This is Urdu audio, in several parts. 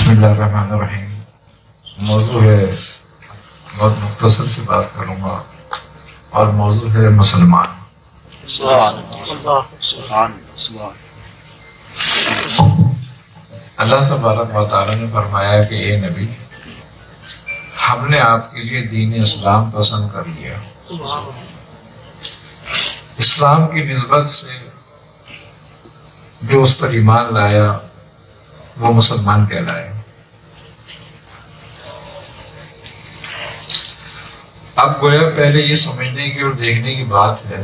بسم اللہ الرحمن الرحیم۔ موضوع ہے، بہت مختصر سی بات کروں گا، اور موضوع ہے مسلمان۔ اللہ تبارک و تعالیٰ نے فرمایا کہ اے نبی، ہم نے آپ کے لیے دین اسلام پسند کر لیا۔ اسلام کی نسبت سے جو اس پر ایمان لایا وہ مسلمان کہلائے۔ اب گویا پہلے یہ سمجھنے کی اور دیکھنے کی بات ہے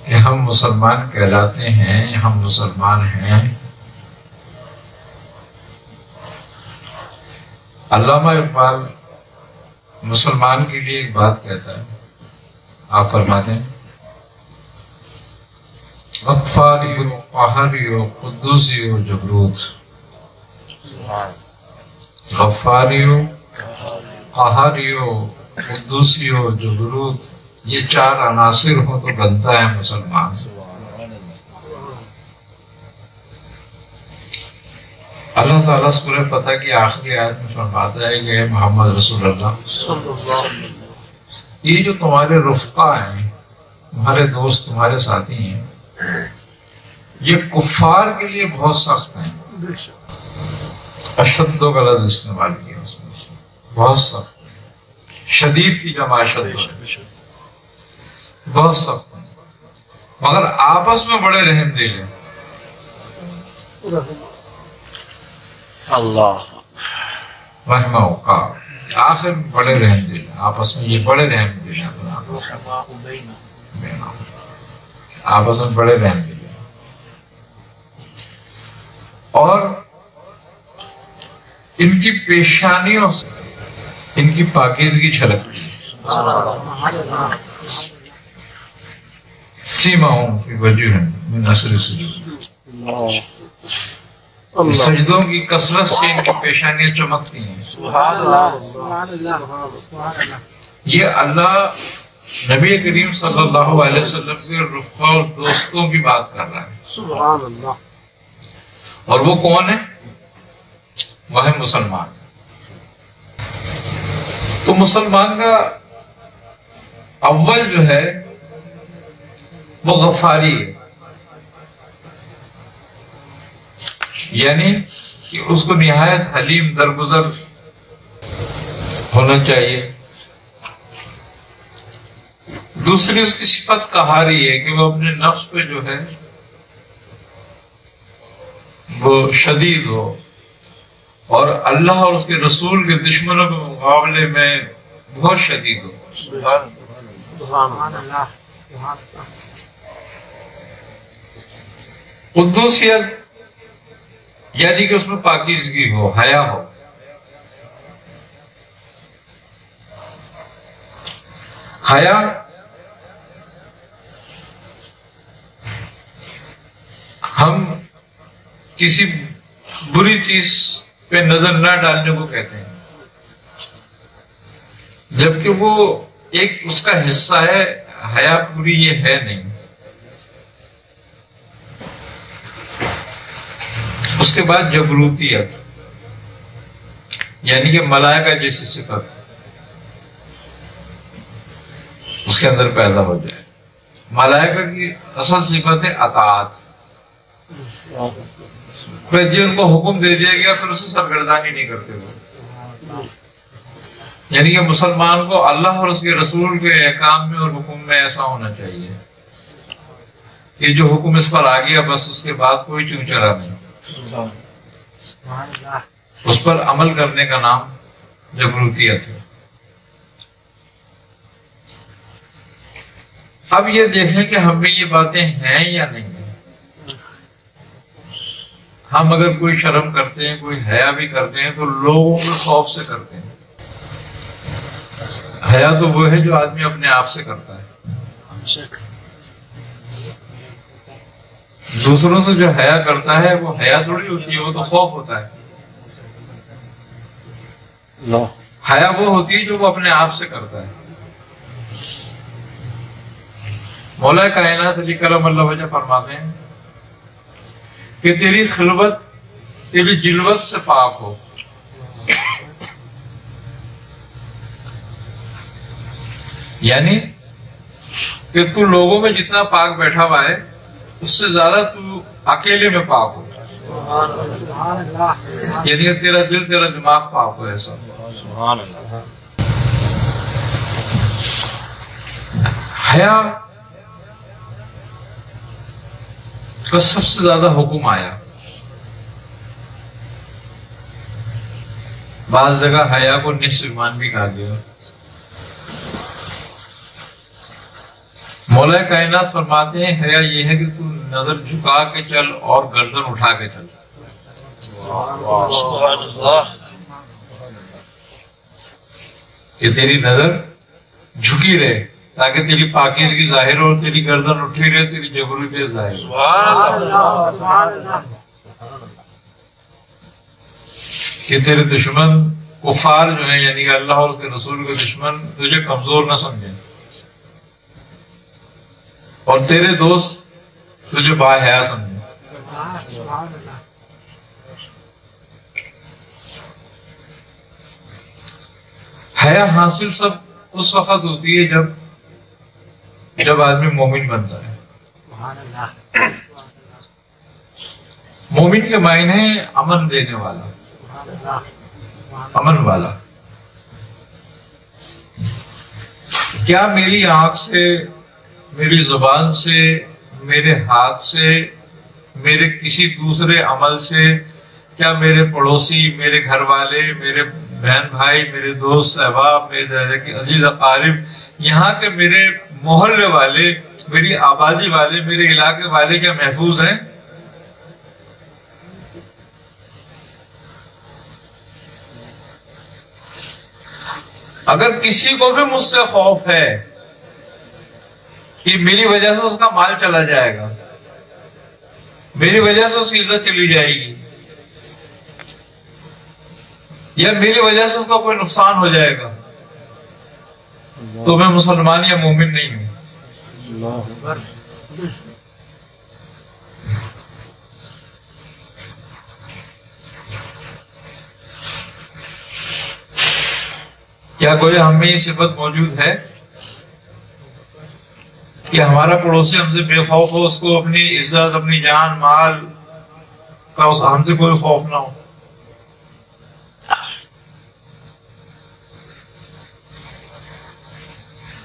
کہ ہم مسلمان کہلاتے ہیں، ہم مسلمان ہیں۔ علامہ اقبال مسلمان کے لیے ایک بات کہتا ہے، آپ فرماتے ہیں غفاری و قہری و قدوسی و جبروت۔ غفاری و قہری و قدوسی و جبروت، یہ چار عناصر ہو تو بنتا ہے مسلمان۔ اللہ تعالیٰ سورہ فتح کی آخری آیت میں فرماتا ہے کہ محمد رسول اللہ، یہ جو تمہارے رفقا ہیں، تمہارے دوست، تمہارے ساتھی ہیں، یہ کفار کے لیے بہت سخت ہیں۔ اشد کا لفظ استعمال کیا اس میں، بہت سخت، شدید کی جمع شد، بہت سخت ہیں، مگر آپس میں بڑے رحم دل ہیں۔ اللہ رحمہ کا آخر میں بڑے رحم دل ہیں، آپس میں یہ بڑے رحم دل ہیں، آپس میں بڑے رحم دل ہیں، اور ان کی پیشانیوں سے ان کی پاکیزگی چھلکتی ہے۔ سیماہم فی وجوہہم من اثر السجود، سجدوں کی کثرت سے ان کی پیشانیاں چمکتی ہیں۔ یہ اللہ نبی کریم صلی اللہ علیہ وسلم کے رفقا اور دوستوں کی بات کر رہا ہے، اور وہ کون ہے؟ وہ ہے مسلمان۔ تو مسلمان کا اول جو ہے وہ غفاری ہے، یعنی کہ اس کو نہایت حلیم درگزر ہونا چاہیے۔ دوسری اس کی صفت قہاری ہے کہ وہ اپنے نفس پہ جو ہے وہ شدید ہو، اور اللہ اور اس کے رسول کے دشمنوں کے مقابلے میں بہت شدید ہو۔ قدوسیت یعنی کہ اس میں پاکیزگی ہو، حیا ہو۔ حیا ہم کسی بری چیز پہ نظر نہ ڈالنے کو کہتے ہیں، جبکہ وہ ایک اس کا حصہ ہے، حیا پوری یہ ہے نہیں۔ اس کے بعد جبروتیت، یعنی کہ ملائکہ جیسی صفت اس کے اندر پیدا ہو جائے۔ ملائکہ کی اصل صفت ہے اطاعت، پھر جن کو حکم دے دیا گیا پھر اسے سرگردانی نہیں کرتے وہ، یعنی کہ مسلمان کو اللہ اور اس کے رسول کے احکام میں اور حکم میں ایسا ہونا چاہیے کہ جو حکم اس پر آ گیا بس اس کے بعد کوئی چون چرا نہیں، اس پر عمل کرنے کا نام جبروتیت ہے۔ اب یہ دیکھیں کہ ہم میں یہ باتیں ہیں یا نہیں ہیں۔ ہم اگر کوئی شرم کرتے ہیں، کوئی حیا بھی کرتے ہیں تو لوگوں کے خوف سے کرتے ہیں۔ حیا تو وہ ہے جو آدمی اپنے آپ سے کرتا ہے، دوسروں سے جو حیا کرتا ہے وہ حیا تھوڑی ہوتی ہے، وہ تو خوف ہوتا ہے۔ حیا وہ ہوتی ہے جو وہ اپنے آپ سے کرتا ہے۔ مولا کائنات علی کرم اللہ وجہ فرماتے ہیں کہ تیری خلوت تیری جلوت سے پاک ہو. یعنی کہ تو لوگوں میں جتنا پاک بیٹھا ہوا ہے اس سے زیادہ تو اکیلے میں پاک ہو. یعنی تیرا دل تیرا دماغ پاک ہو. ایسا حیا کا سب سے زیادہ حکم آیا. بعض جگہ حیا کو نصف ایمان بھی کہا گیا. مولا کائنات فرماتے ہیں حیا یہ ہے کہ تو نظر جھکا کے چل اور گردن اٹھا کے چل. کہ تیری نظر جھکی رہے تاکہ تیری پاکیزگی ظاہر ہو، تیری گردن اٹھی رہے، تیری جبروریت ظاہر ہو. کہ تیرے دشمن کفار جو ہیں یعنی کہ اللہ اور اس کے رسول کے دشمن تجھے کمزور نہ سمجھیں، اور تیرے دوست تجھے باحیا سمجھیں. حیا حاصل سب اس وقت ہوتی ہے جب آدمی مومن بنتا ہے. مومن کے معنی ہے امن دینے والا، امن والا. کیا میری آنکھ سے، میری زبان سے، میرے ہاتھ سے، میرے کسی دوسرے عمل سے، کیا میرے پڑوسی، میرے گھر والے، میرے بہن بھائی، میرے دوست احباب، میرے عزیز اقارب، یہاں کے میرے محلے والے، میری آبادی والے، میرے علاقے والے کیا محفوظ ہیں؟ اگر کسی کو بھی مجھ سے خوف ہے کہ میری وجہ سے اس کا مال چلا جائے گا، میری وجہ سے اس کی عزت چلی جائے گی، یا میری وجہ سے اس کا کوئی نقصان ہو جائے گا، تو میں مسلمان یا مومن نہیں ہوں. کیا کوئی ہم میں یہ صفت موجود ہے کہ ہمارا پڑوسی ہم سے بے خوف ہو، اس کو اپنی عزت، اپنی جان مال کا ہم سے کوئی خوف نہ ہو؟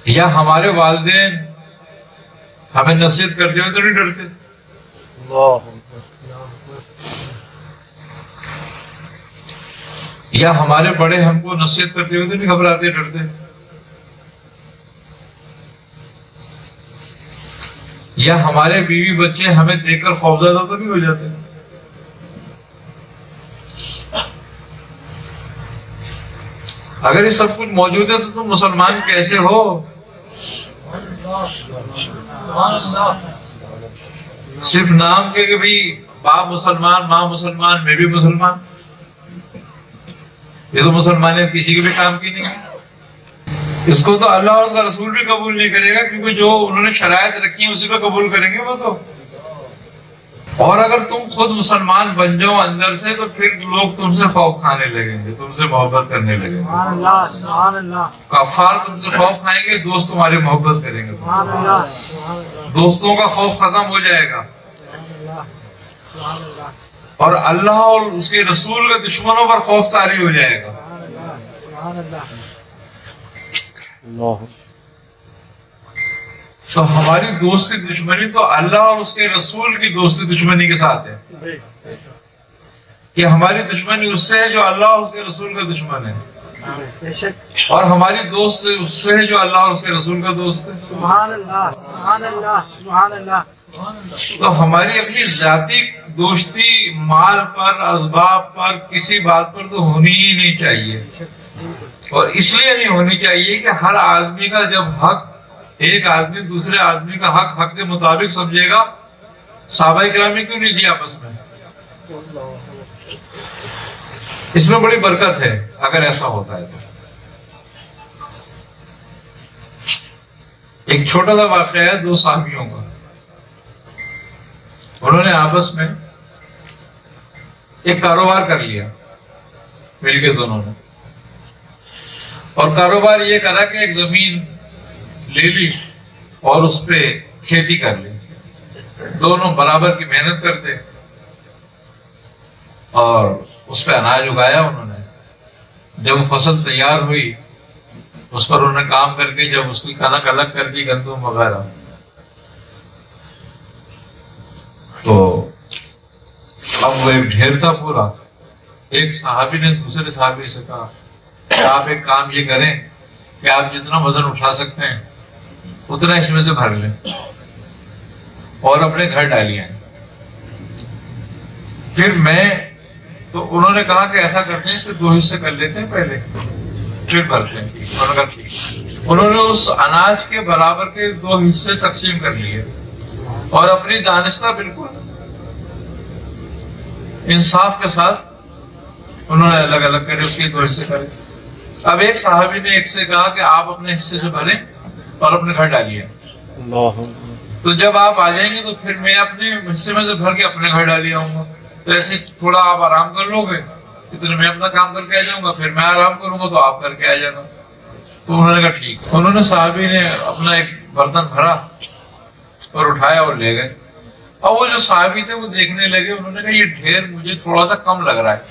یا ہمارے والدین ہمیں نصیحت کرتے ہوئے تو نہیں ڈرتے؟ یا ہمارے بڑے ہم کو نصیحت کرتے ہوئے تو نہیں گھبراتے، ڈرتے؟ یا ہمارے بیوی بچے ہمیں دیکھ کر خوفزدہ تو نہیں ہو جاتے؟ اگر یہ سب کچھ موجود ہے تو تم مسلمان کیسے ہو؟ صرف نام کے کہ بھئی باپ مسلمان، ماں مسلمان، میں بھی مسلمان. یہ تو مسلمانیت کسی کے بھی کام کی نہیں. اس کو تو اللہ اور اس کا رسول بھی قبول نہیں کرے گا، کیونکہ جو انہوں نے شرائط رکھی ہیں اسی پہ قبول کریں گے وہ تو. اور اگر تم خود مسلمان بن جاؤ اندر سے تو پھر لوگ تم سے خوف کھانے لگیں گے، تم سے محبت کرنے لگیں گے. کفار تم سے خوف کھائیں گے، دوست تمہاری محبت کریں گے. دوستوں کا خوف ختم ہو جائے گا، اور اللہ اور اس کے رسول کے دشمنوں پر خوف طاری ہو جائے گا. تو ہماری دوستی دشمنی تو اللہ اور اس کے رسول کی دوستی دشمنی کے ساتھ ہے. کہ ہماری دشمنی اس سے ہے جو اللہ اور اس کے رسول کا دشمن ہے، اور ہماری دوست اس سے ہے جو اللہ اور اس کے رسول کا دوست ہے. سبحان اللہ، سبحان اللہ، سبحان اللہ. تو ہماری اپنی ذاتی دوستی مال پر، اسباب پر، کسی بات پر تو ہونی ہی نہیں چاہیے. اور اس لیے نہیں ہونی چاہیے کہ ہر آدمی کا جب حق، ایک آدمی دوسرے آدمی کا حق کے مطابق سمجھے گا. صحابہ کرام نے کیوں نہیں دیا آپس میں؟ اس میں بڑی برکت ہے اگر ایسا ہوتا ہے تو. ایک چھوٹا سا واقعہ ہے دو صحابیوں کا. انہوں نے آپس میں ایک کاروبار کر لیا مل کے دونوں نے، اور کاروبار یہ کرا کہ ایک زمین لے لی اور اس پہ کھیتی کر لی، دونوں برابر کی محنت کرتے اور اس پہ اناج اگایا انہوں نے۔ جب وہ فصل تیار ہوئی اس پر انہوں نے کام کر کے جب اس کی کنک الگ کر دی گندم وغیرہ، تو اب وہ ایک ڈھیر تھا پورا۔ ایک صحابی نے دوسرے صحابی سے کہا کہ آپ ایک کام یہ کریں کہ آپ جتنا وزن اٹھا سکتے ہیں اتنا اس میں سے بھر لیں اور اپنے گھر ڈالیے۔ پھر تو انہوں نے کہا کہ ایسا کرتے ہیں اس کے 2 حصے کر لیتے ہیں پہلے پھر بھرتے ہیں۔ انہوں نے کہا ٹھیک۔ انہوں نے اس اناج کے برابر کے 2 حصے تقسیم کر لیے اور اپنی دانستہ بالکل انصاف کے ساتھ انہوں نے الگ الگ کرے، اس کے 2 حصے کرے۔ اب ایک صحابی نے ایک سے کہا کہ آپ اپنے حصے سے بھریں اور اپنے گھر ڈالیے، تو جب آپ آ جائیں گے تو پھر میں اپنے حصے میں سے بھر کے اپنے گھر ڈالی آؤں گا، تو ایسے تھوڑا آپ آرام کر لو گے، اتنے میں اپنا کام کر کے آ جاؤں گا، پھر میں آرام کروں گا تو آپ کر کے آ جانا۔ تو انہوں نے کہا ٹھیک۔ انہوں نے صحابی نے اپنا ایک برتن بھرا اور اٹھایا اور لے گئے۔ اور وہ جو صحابی تھے وہ دیکھنے لگے، انہوں نے کہا یہ ڈھیر مجھے تھوڑا سا کم لگ رہا ہے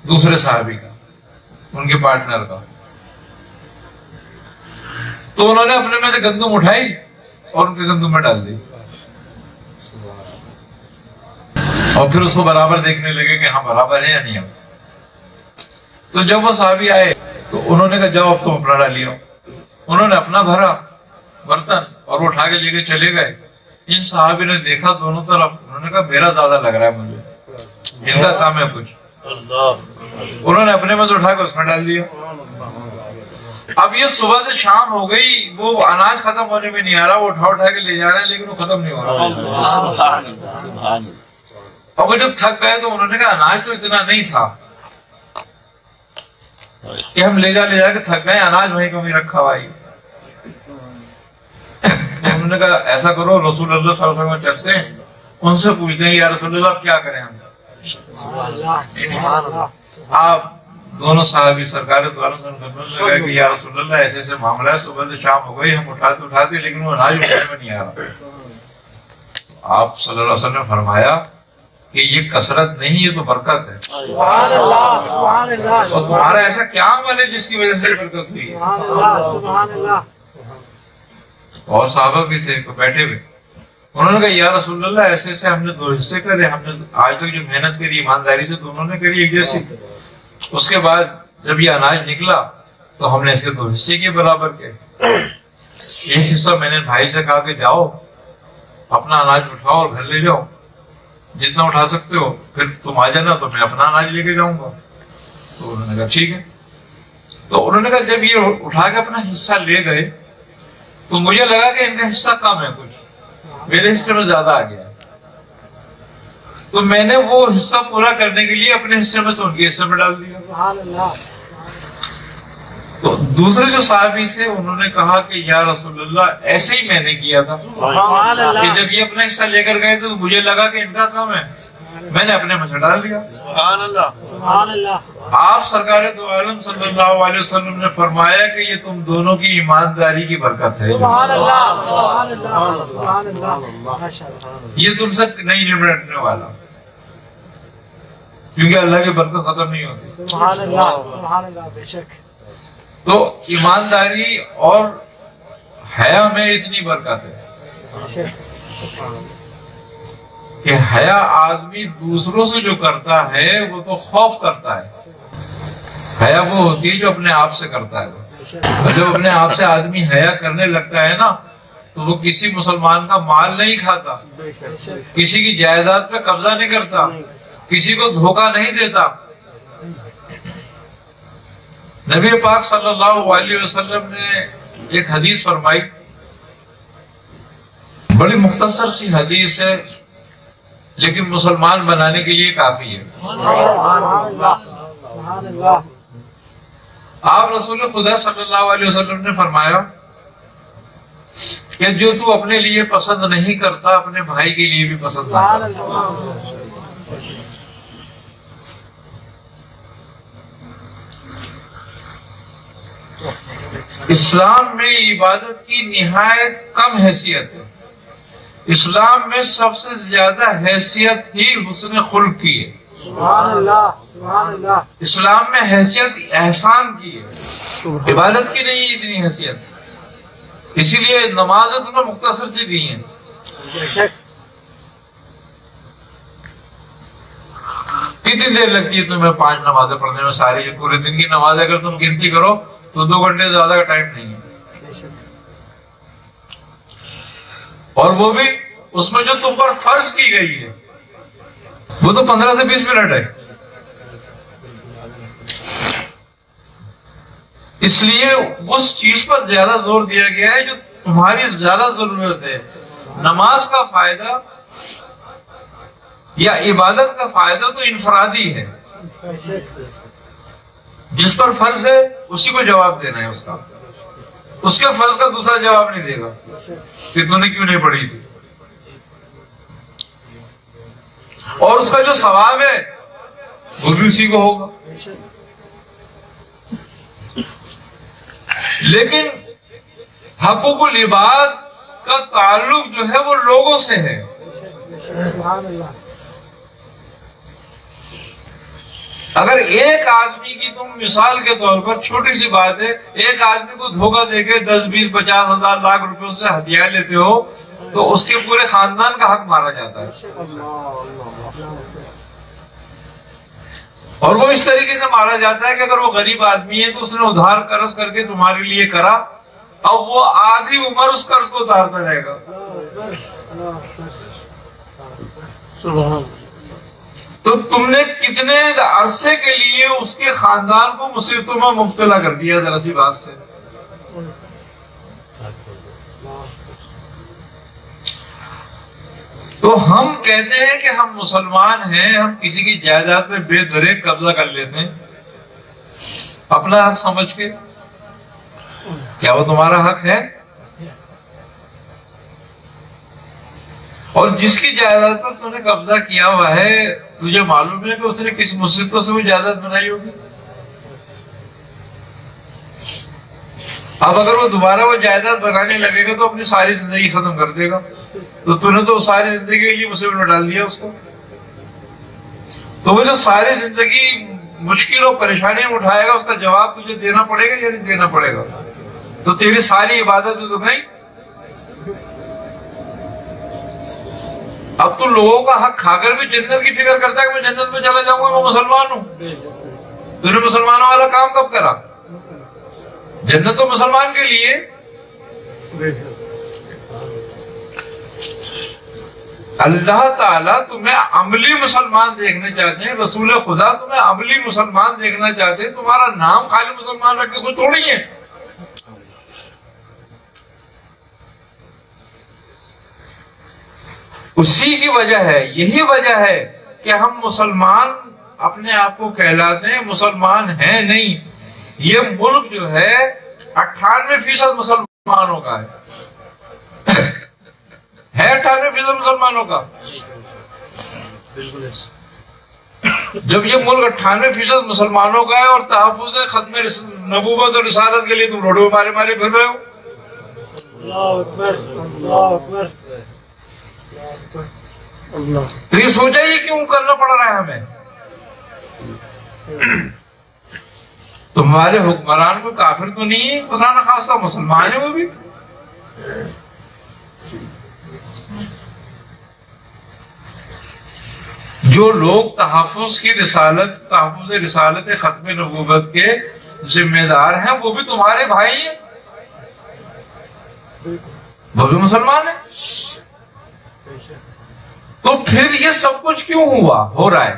دوسرے صحابی کا، ان کے پارٹنر کا۔ تو انہوں نے اپنے میں سے گندم اٹھائی اور ان کے گندم میں ڈال دی اور پھر اس کو برابر دیکھنے لگے کہ ہاں برابر ہے یا نہیں۔ تو جب وہ صحابی آئے تو انہوں نے کہا جاؤ اب تم اپنا ڈالیے۔ انہوں نے اپنا بھرا برتن اور وہ اٹھا کے لے کے چلے گئے۔ ان صحابی نے دیکھا دونوں طرف، انہوں نے کہا میرا زیادہ لگ رہا ہے مجھے، ان کا کام ہے کچھ۔ انہوں نے اپنے میں سے اٹھا کے اس میں ڈال دیا۔ اب یہ صبح سے شام ہو گئی، وہ اناج ختم ہونے میں نہیں آ رہا، وہ اٹھا کے لے جا رہے ہیں لیکن وہ ختم نہیں ہو رہا۔ اور وہ جب تھک گئے تو انہوں نے کہا اناج تو اتنا نہیں تھا کہ ہم لے جا کے تھک گئے، اناج وہیں کمی رکھا ہوا ہے۔ انہوں نے کہا ایسا کرو رسول اللہ صلی اللہ علیہ وسلم چلتے ہیں، ان سے پوچھتے ہیں یا رسول اللہ اب کیا کریں ہم۔ آپ دونوں صحابی سرکار دو عالم صلی اللہ کہ یا رسول اللہ ایسے ایسے معاملہ ہے، صبح سے شام ہو گئی، ہم اٹھاتے لیکن وہ اناج اٹھانے میں نہیں آ رہا۔ آپ صلی اللہ علیہ وسلم نے فرمایا کہ یہ کثرت نہیں، یہ تو برکت ہے۔ سبحان اللہ، سبحان اللہ۔ اور تمہارا ایسا کیا عمل ہے جس کی وجہ سے برکت ہوئی ہے؟ سبحان اللہ، سبحان اللہ۔ اور صحابہ بھی تھے بیٹھے ہوئے، انہوں نے کہا یا رسول اللہ ایسے ایسے ہم نے 2 حصے کرے، ہم نے آج تک جو محنت کری ایمانداری سے دونوں نے کری ایک جیسی، اس کے بعد جب یہ اناج نکلا تو ہم نے اس کے 2 حصے کے برابر کے۔ ایک حصہ میں نے بھائی سے کہا کہ جاؤ اپنا اناج اٹھاؤ اور گھر لے جاؤ، جتنا اٹھا سکتے ہو، پھر تم آ جانا تو میں اپنا اناج لے کے جاؤں گا۔ تو انہوں نے کہا ٹھیک ہے۔ تو انہوں نے کہا جب یہ اٹھا کے اپنا حصہ لے گئے تو مجھے لگا کہ ان کا حصہ کم ہے، کچھ میرے حصے میں زیادہ آ گیا، تو میں نے وہ حصہ پورا کرنے کے لیے اپنے حصے میں تو ان کے حصے میں ڈال دیا۔ سبحان اللہ۔ تو دوسرے جو صحابی تھے انہوں نے کہا کہ یا رسول اللہ ایسے ہی میں نے کیا تھا سبحان کہ اللہ۔ جب یہ اپنا حصہ لے کر گئے تو مجھے لگا کہ ان کا کم ہے، میں نے اپنے میں سے ڈال دیا۔ سبحان اللہ۔ سبحان اللہ۔ آپ سرکار دو عالم صلی اللہ علیہ وسلم نے فرمایا کہ یہ تم دونوں کی ایمانداری کی برکت ہے، سبحان اللہ، سبحان اللہ، سبحان اللہ۔ ماشاء اللہ۔ یہ تم سے نہیں نمٹنے والا، کیونکہ اللہ کی برکت ختم نہیں ہوتی۔ سبحان اللہ، سبحان اللہ، بے شک۔ تو ایمانداری اور حیا میں اتنی برکت ہے بے شک۔ کہ حیا آدمی دوسروں سے جو کرتا ہے وہ تو خوف کرتا ہے، حیا وہ ہوتی ہے جو اپنے آپ سے کرتا ہے۔ اور جب اپنے آپ سے آدمی حیا کرنے لگتا ہے نا تو وہ کسی مسلمان کا مال نہیں کھاتا، کسی کی جائیداد پہ قبضہ نہیں کرتا، کسی کو دھوکہ نہیں دیتا۔ نبی پاک صلی اللہ علیہ وسلم نے ایک حدیث فرمائی، بڑی مختصر سی حدیث ہے لیکن مسلمان بنانے کے لیے کافی ہے۔ سبحان اللہ، سبحان اللہ۔ آپ رسول خدا صلی اللہ علیہ وسلم نے فرمایا کہ جو تو اپنے لیے پسند نہیں کرتا اپنے بھائی کے لیے بھی پسند نہ سبحان کر۔ اللہ۔ اسلام میں عبادت کی نہایت کم حیثیت ہے. اسلام میں سب سے زیادہ حیثیت ہی حسن خلق کی ہے. سبحان اللہ سبحان اللہ. اسلام میں حیثیت احسان کی ہے، عبادت کی نہیں ہے اتنی حیثیت. اسی لیے نماز تمہیں مختصر سی دی ہیں. بے شک. کتنی دیر لگتی ہے تمہیں 5 نمازیں پڑھنے میں؟ ساری جو پورے دن کی نماز اگر تم گنتی کرو تو 2 گھنٹے سے زیادہ کا ٹائم نہیں ہے. بے شک. اور وہ بھی اس میں جو تم پر فرض کی گئی ہے وہ تو 15 سے 20 منٹ ہے. اس لیے اس چیز پر زیادہ زور دیا گیا ہے جو تمہاری زیادہ ضرورت ہے. نماز کا فائدہ یا عبادت کا فائدہ تو انفرادی ہے. بے شک. جس پر فرض ہے اسی کو جواب دینا ہے اس کا. اس کے فرض کا دوسرا جواب نہیں دے گا کہ تو نے کیوں نہیں پڑھی تھی. اور اس کا جو ثواب ہے وہ بھی اسی کو ہوگا. بے شک. لیکن حقوق العباد کا تعلق جو ہے وہ لوگوں سے ہے. سبحان اللہ. اگر ایک آدمی کی تم مثال کے طور پر چھوٹی سی بات ہے، ایک آدمی کو دھوکہ دے کے 10 20 50 ہزار لاکھ روپے سے ہتھیار لیتے ہو تو اس کے پورے خاندان کا حق مارا جاتا ہے. اور وہ اس طریقے سے مارا جاتا ہے کہ اگر وہ غریب آدمی ہے تو اس نے ادھار قرض کر کے تمہارے لیے کرا، اب وہ آدھی عمر اس قرض کو اتارتا رہے گا. سبحان. تو تم نے کتنے عرصے کے لیے اس کے خاندان کو مصیبتوں میں مبتلا کر دیا ذرا سی بات سے. تو ہم کہتے ہیں کہ ہم مسلمان ہیں، ہم کسی کی جائیداد پہ بے دریغ قبضہ کر لیتے ہیں اپنا حق سمجھ کے. کیا وہ تمہارا حق ہے؟ اور جس کی جائیداد پر تم نے قبضہ کیا ہوا ہے تجھے معلوم ہے کہ اس نے کس مصیبتوں سے وہ جائیداد بنائی ہوگی. اب اگر وہ دوبارہ وہ جائیداد بنانے لگے گا تو اپنی ساری زندگی ختم کر دے گا. تو تم نے تو ساری زندگی کے لیے مصیبت میں ڈال دیا اس کو. تو وہ جو ساری زندگی مشکل اور پریشانی میں اٹھائے گا اس کا جواب تجھے دینا پڑے گا یا نہیں دینا پڑے گا؟ تو تیری ساری عبادت تو نہیں. اب تو لوگوں کا حق کھا کر بھی جنت کی فکر کرتا ہے کہ میں جنت میں چلا جاؤں گا، میں مسلمان ہوں. تو نے مسلمانوں والا کام کب کرا؟ جنت تو مسلمان کے لیے. اللہ تعالیٰ تمہیں عملی مسلمان دیکھنا چاہتے ہیں، رسول خدا تمہیں عملی مسلمان دیکھنا چاہتے ہیں. تمہارا نام خالی مسلمان رکھ کے کوئی تھوڑی ہے. اسی کی وجہ ہے، یہی وجہ ہے کہ ہم مسلمان اپنے آپ کو کہلاتے ہیں، مسلمان ہیں نہیں. یہ ملک جو ہے 98% مسلمانوں کا ہے 98% مسلمانوں کا. جب یہ ملک 98% مسلمانوں کا ہے اور تحفظ ختم نبوت اور رسالت کے لیے تم روڈوں پہ مارے پھر رہے ہو. اللہ اکبر اللہ اکبر. تو یہ سوچا یہ کیوں کرنا پڑ رہا ہے ہمیں؟ تمہارے حکمران کو کافر تو نہیں ہے، خدا نہ خواستہ مسلمان ہے وہ بھی. جو لوگ تحفظ رسالت ختم نبوت کے ذمہ دار ہیں وہ بھی تمہارے بھائی ہیں، وہ بھی مسلمان ہیں. تو پھر یہ سب کچھ کیوں ہو رہا ہے؟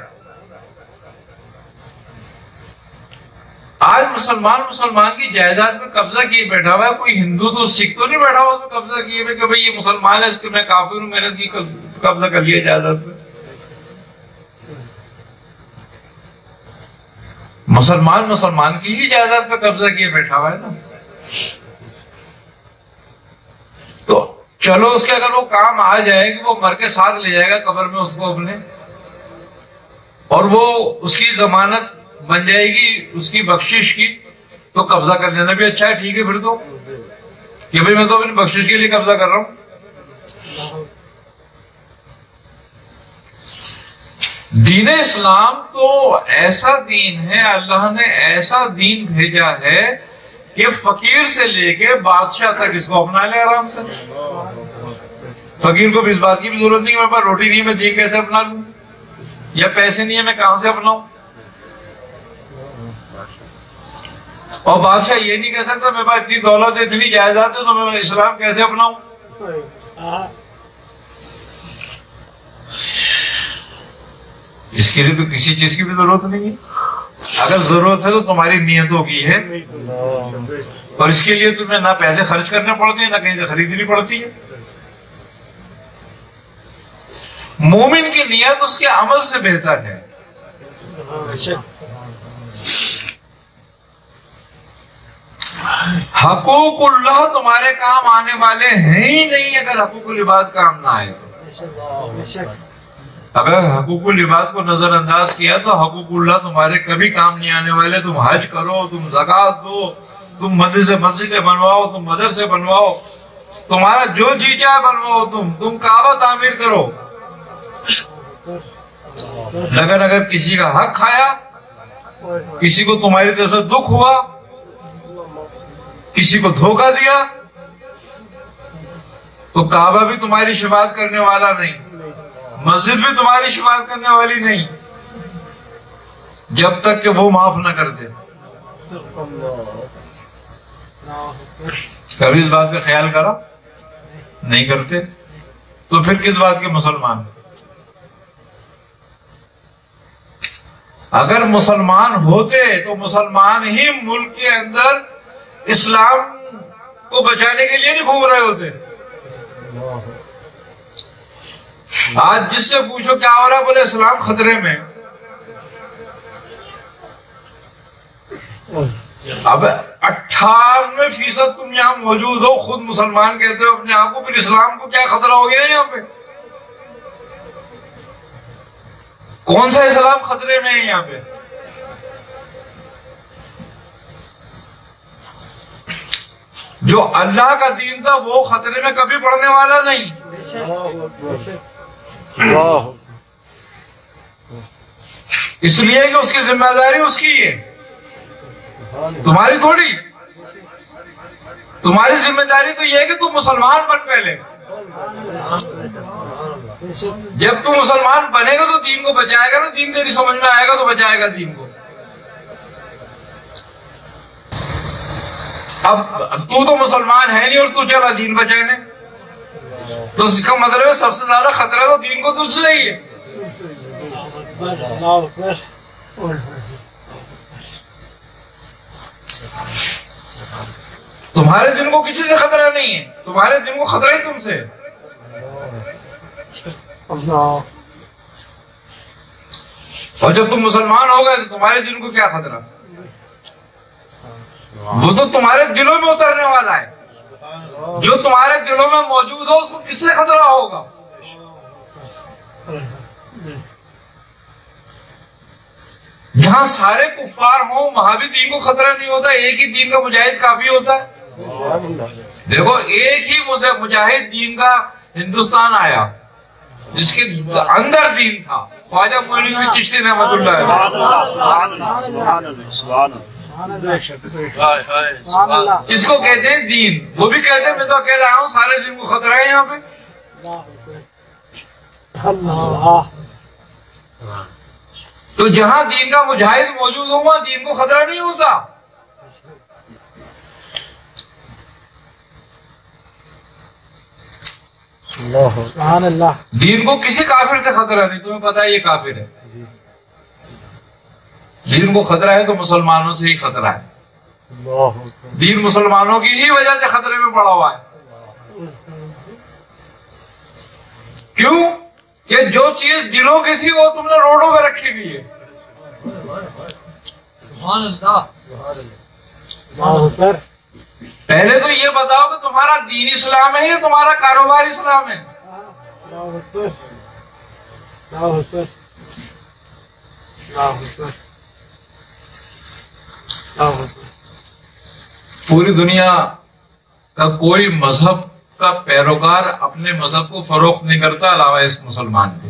آج مسلمان کی جائیداد پہ قبضہ کیے بیٹھا ہوا ہے. کوئی ہندو تو سکھ تو نہیں بیٹھا ہوا اس پہ قبضہ کیے ہوئے کہ بھئی یہ مسلمان ہے اس کے میں کافر ہوں، میں نے اس کی قبضہ کر لیا جائیداد پہ. مسلمان کی ہی جائیداد پہ قبضہ کیے بیٹھا ہوا ہے نا. تو چلو اس کے اگر وہ کام آ جائے کہ وہ مر کے ساتھ لے جائے گا قبر میں اس کو اپنے، اور وہ اس کی ضمانت بن جائے گی اس کی بخشش کی، تو قبضہ کر لینا بھی اچھا ہے، ٹھیک ہے پھر تو کہ بھائی میں تو اپنی بخشش کے لیے قبضہ کر رہا ہوں۔ دین اسلام تو ایسا دین ہے، اللہ نے ایسا دین بھیجا ہے کہ فقیر سے لے کے بادشاہ تک اس کو اپنا لے آرام سے۔ فقیر کو بھی اس بات کی بھی ضرورت نہیں کہ میرے پاس روٹی نہیں ہے میں دین کیسے اپنا لوں، یا پیسے نہیں ہے میں کہاں سے اپناؤں، اور بادشاہ یہ نہیں کہہ سکتا میرے پاس اتنی دولت ہے اتنی جائیداد ہے تو میں اسلام کیسے اپناؤں۔ اس کے لیے تو کسی چیز کی بھی ضرورت نہیں ہے، اگر ضرورت ہے تو تمہاری نیتوں کی ہے، اور اس کے لیے تمہیں نہ پیسے خرچ کرنے پڑتے ہیں نہ کہیں سے خریدنی پڑتی ہے۔ مومن کی نیت اس کے عمل سے بہتر ہے۔ حقوق اللہ تمہارے کام آنے والے ہیں ہی نہیں اگر حقوق العباد کام نہ آئے تو۔ اگر حقوق العباد کو نظر انداز کیا تو حقوق اللہ تمہارے کبھی کام نہیں آنے والے۔ تم حج کرو، تم زکوٰۃ دو، تم مسجد سے مسجدیں بنواؤ، تم مدرسے بنواؤ، تمہارا جو جی چاہے بنواؤ، تم کعبہ تعمیر کرو، لیکن اگر کسی کا حق کھایا، کسی کو تمہاری طرف سے دکھ ہوا، کسی کو دھوکہ دیا، تو کعبہ بھی تمہاری شفاعت کرنے والا نہیں، مسجد بھی تمہاری شفاعت کرنے والی نہیں، جب تک کہ وہ معاف نہ کر دے۔ کبھی اس بات کا خیال کرا؟ نہیں کرتے، تو پھر کس بات کے مسلمان؟ اگر مسلمان ہوتے تو مسلمان ہی ملک کے اندر اسلام کو بچانے کے لیے نہیں گھوم رہے ہوتے۔ آج جس سے پوچھو کیا ہو رہا ہے، بولے اسلام خطرے میں۔ اب 98% تم یہاں موجود ہو، خود مسلمان کہتے ہو اپنے آپ کو، پھر اسلام کو کیا خطرہ ہو گیا یہاں پہ؟ کون سا اسلام خطرے میں ہے یہاں پہ؟ جو اللہ کا دین تھا وہ خطرے میں کبھی پڑنے والا نہیں۔ اس لیے کہ اس کی ذمہ داری اس کی ہے، تمہاری تھوڑی۔ تمہاری ذمہ داری تو یہ ہے کہ تم مسلمان بن پہلے، جب تم مسلمان بنے گا تو دین کو بچائے گا نا، دین تیری سمجھ میں آئے گا تو بچائے گا دین کو۔ اب تو مسلمان ہے نہیں اور تو چلا دین بچانے، تو اس کا مطلب ہے سب سے زیادہ خطرہ تو دین کو تجھ سے ہی ہے۔ تمہارے دن کو کسی سے خطرہ نہیں ہے، تمہارے دن کو خطرہ ہی تم سے۔ اور جب تم مسلمان ہو گئے تو تمہارے دن کو کیا خطرہ؟ وہ تو تمہارے دلوں میں اترنے والا ہے، جو تمہارے دلوں میں موجود ہو اس کو کس سے خطرہ ہوگا؟ جہاں سارے کفار ہوں وہاں بھی دین کو خطرہ نہیں ہوتا، ایک ہی دین کا مجاہد کافی ہوتا ہے۔ دیکھو ایک ہی مجاہد دین کا ہندوستان آیا جس کے اندر دین تھا، خواجہ معین الدین چشتی رحمۃ اللہ علیہ۔ اس کو کہتے ہیں دین، وہ بھی کہتے ہیں میں تو کہہ رہا ہوں سارے دین کو خطرہ ہے یہاں پہ۔ تو جہاں دین کا مجاہد موجود ہو وہاں دین کو خطرہ نہیں ہوتا۔ سبحان اللہ۔ دین کو کسی کافر سے خطرہ نہیں، تمہیں پتا ہے یہ کافر ہے۔ دین کو خطرہ ہے تو مسلمانوں سے ہی خطرہ ہے، دین مسلمانوں کی ہی وجہ سے خطرے میں پڑا ہوا ہے۔ کیوں کہ جو چیز دلوں کی تھی وہ تم نے روڈوں پہ رکھی ہوئی ہے۔ سبحان اللہ۔ پہلے تو یہ بتاؤ کہ تمہارا دین اسلام ہے یا تمہارا کاروبار اسلام ہے؟ پوری دنیا کا کوئی مذہب کا پیروکار اپنے مذہب کو فروخت نہیں کرتا علاوہ اس مسلمان کے.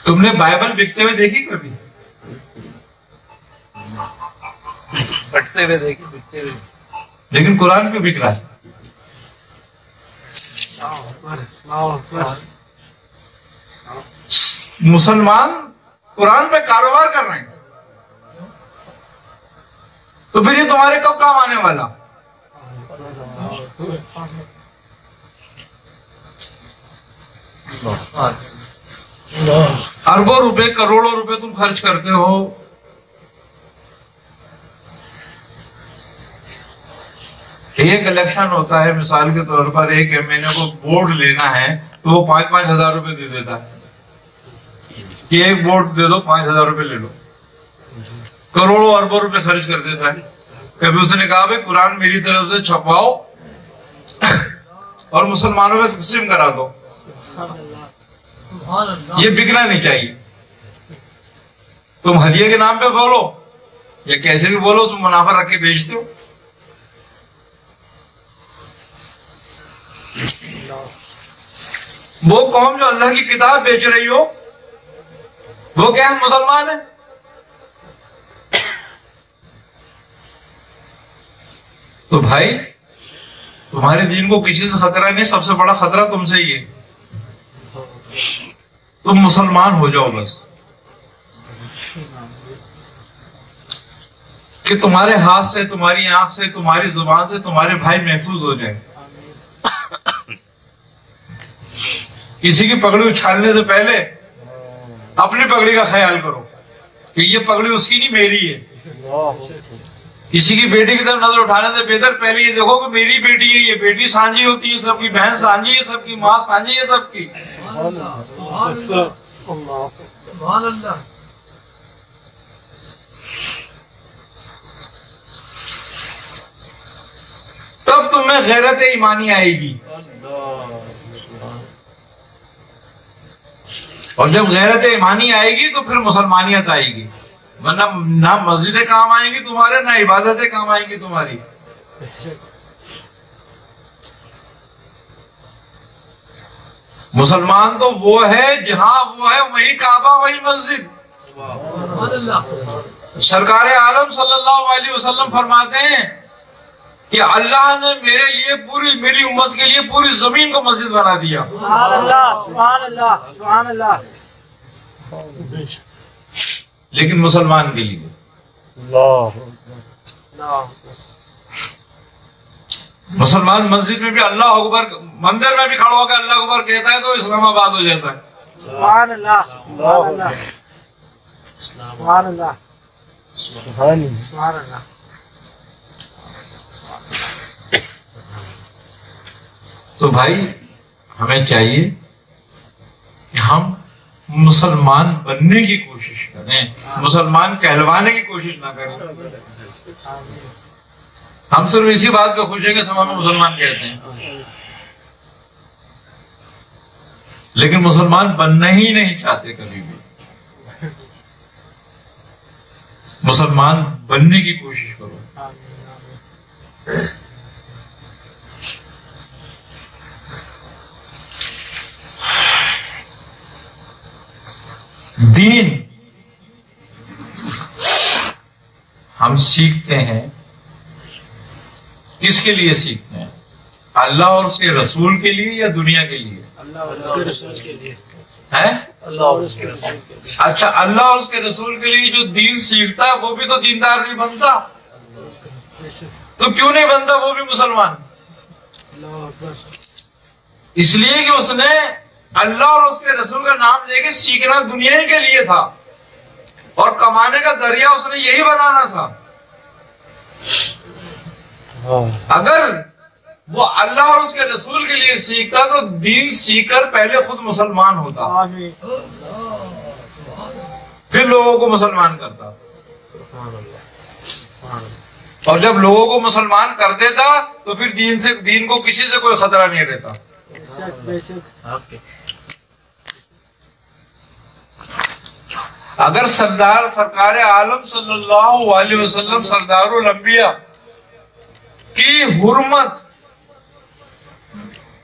تم نے بائبل بکتے ہوئے دیکھی کبھی؟ بٹتے ہوئے دیکھی، بکتے ہوئے. لیکن قرآن کیوں بک رہا ہے؟ مسلمان قرآن پہ کاروبار کر رہے ہیں تو پھر یہ تمہارے کب کام آنے والا؟ اربوں روپے کروڑوں روپے تم خرچ کرتے ہو. ایک الیکشن ہوتا ہے، مثال کے طور پر ایک ایم این اے کو ووٹ لینا ہے تو وہ 5,000 روپے دے دیتا ہے کہ ایک ووٹ دے دو، 5,000 روپے لے لو. کروڑوں اربوں روپے خرچ کر دیتا ہے. کبھی اس نے کہا بھائی قرآن میری طرف سے چھپواؤ اور مسلمانوں میں تقسیم کرا دو. یہ بکنا نہیں چاہیے. تم ہدیے کے نام پہ بولو یا کیسے بھی بولو، تم منافع رکھ کے بیچتے ہو. وہ قوم جو اللہ کی کتاب بیچ رہی ہو وہ کیا ہم مسلمان ہیں؟ تو بھائی تمہارے دین کو کسی سے خطرہ نہیں، سب سے بڑا خطرہ تم سے ہی ہے. تم مسلمان ہو جاؤ بس، کہ تمہارے ہاتھ سے، تمہاری آنکھ سے، تمہاری زبان سے تمہارے بھائی محفوظ ہو جائیں. کسی کی پگڑی اچھالنے سے پہلے اپنی پگڑی کا خیال کرو کہ یہ پگڑی اس کی نہیں میری ہے. کسی کی بیٹی کی طرف نظر اٹھانے سے بہتر پہلے یہ دیکھو کہ میری بیٹی ہے. یہ بیٹی سانجھی ہوتی ہے سب کی، بہن سانجھی ہے سب کی، ماں سانجھی ہے سب کی. تب تمہیں غیرت ایمانی آئے گی. اور جب غیرت ایمانی آئے گی تو پھر مسلمانیت آئے گی. ورنہ نہ مسجدیں کام آئیں گی تمہارے، نہ عبادتیں کام آئیں گی تمہاری. مسلمان تو وہ ہے جہاں وہ ہے وہی کعبہ وہی مسجد. سرکار عالم صلی اللہ علیہ وسلم فرماتے ہیں کہ اللہ نے میرے لیے میری امت کے لیے پوری زمین کو مسجد بنا دیا. سبحان اللہ، سبحان اللہ، سبحان اللہ. لیکن مسلمان کے لیے مسلمان مسجد میں بھی اللہ اکبر، مندر میں بھی کھڑا ہو کے اللہ اکبر کہتا ہے تو اسلام آباد ہو جاتا ہے. سبحان اللہ، سبحان اللہ، سبحان اللہ، سبحان اللہ. تو بھائی ہمیں چاہیے کہ ہم مسلمان بننے کی کوشش کریں، مسلمان کہلوانے کی کوشش نہ کریں. ہم صرف اسی بات پہ خوش ہیں کہ سب ہمیں مسلمان کہتے ہیں، لیکن مسلمان بننا ہی نہیں چاہتے کبھی بھی. مسلمان بننے کی کوشش کرو. دین ہم سیکھتے ہیں، کس کے لیے سیکھتے ہیں؟ اللہ اور اس کے رسول کے لیے یا دنیا کے لیے؟ اللہ اور اس کے رسول کے لیے. ہے اللہ اور اس کے رسول کے لیے. اچھا، اللہ اور اس کے رسول کے لیے جو دین سیکھتا ہے وہ بھی تو دیندار نہیں بنتا. تو کیوں نہیں بنتا وہ بھی مسلمان؟ اس لیے کہ اس نے اللہ اور اس کے رسول کا نام لے کے سیکھنا دنیا کے لیے تھا اور کمانے کا ذریعہ اس نے یہی بنانا تھا. اگر وہ اللہ اور اس کے رسول کے لیے سیکھتا تو دین سیکھ کر پہلے خود مسلمان ہوتا، پھر لوگوں کو مسلمان کرتا. اور جب لوگوں کو مسلمان کر دیتا تو پھر دین کو کسی سے کوئی خطرہ نہیں رہتا. اگر سرکار عالم صلی اللہ علیہ وسلم سردار الانبیاء کی حرمت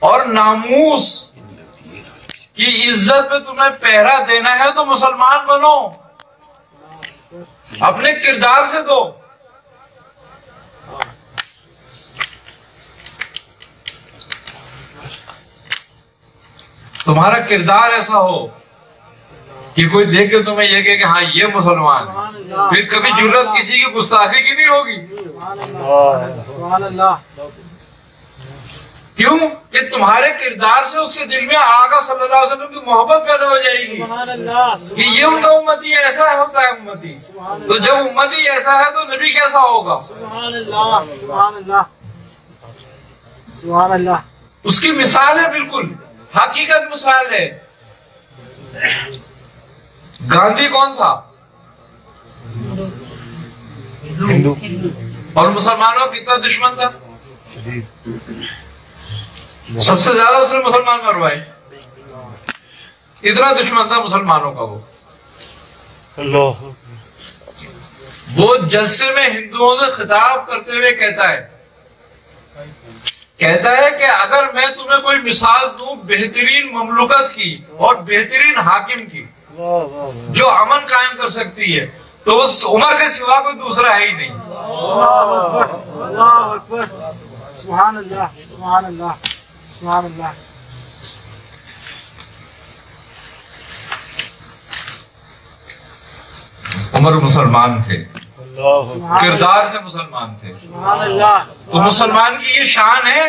اور ناموس کی عزت پہ تمہیں پہرا دینا ہے تو مسلمان بنو، اپنے کردار سے دو. تمہارا کردار ایسا ہو کہ کوئی دیکھ کے تمہیں یہ کہ ہاں یہ مسلمان ہے، پھر کبھی جرت کسی کی گستاخی کی نہیں ہوگی. کیوں کہ تمہارے کردار سے اس کے دل میں آقا صلی اللہ علیہ وسلم کی محبت پیدا ہو جائے گی کہ یہ ان کا امتی ایسا ہوتا ہے. امتی تو جب امتی ایسا ہے تو نبی کیسا ہوگا؟ سبحان اللہ سبحان اللہ سبحان اللہ. اس کی مثال ہے، بالکل حقیقت مثال ہے. گاندھی کون تھا؟ ہندو. اور مسلمانوں کا کتنا دشمن تھا؟ سب سے زیادہ اس نے مسلمان مروائے. اتنا دشمن تھا مسلمانوں کا وہ. اللہ. وہ جلسے میں ہندوؤں سے خطاب کرتے ہوئے کہتا ہے کہ اگر میں تمہیں کوئی مثال دوں بہترین مملکت کی اور بہترین حاکم کی جو امن قائم کر سکتی ہے تو اس عمر کے سوا کوئی دوسرا ہے ہی نہیں. اللہ اکبر. سبحان اللہ سبحان اللہ سبحان اللہ. عمر مسلمان تھے، اللہ. کردار سے مسلمان تھے. سبحان اللہ. تو مسلمان کی یہ شان ہے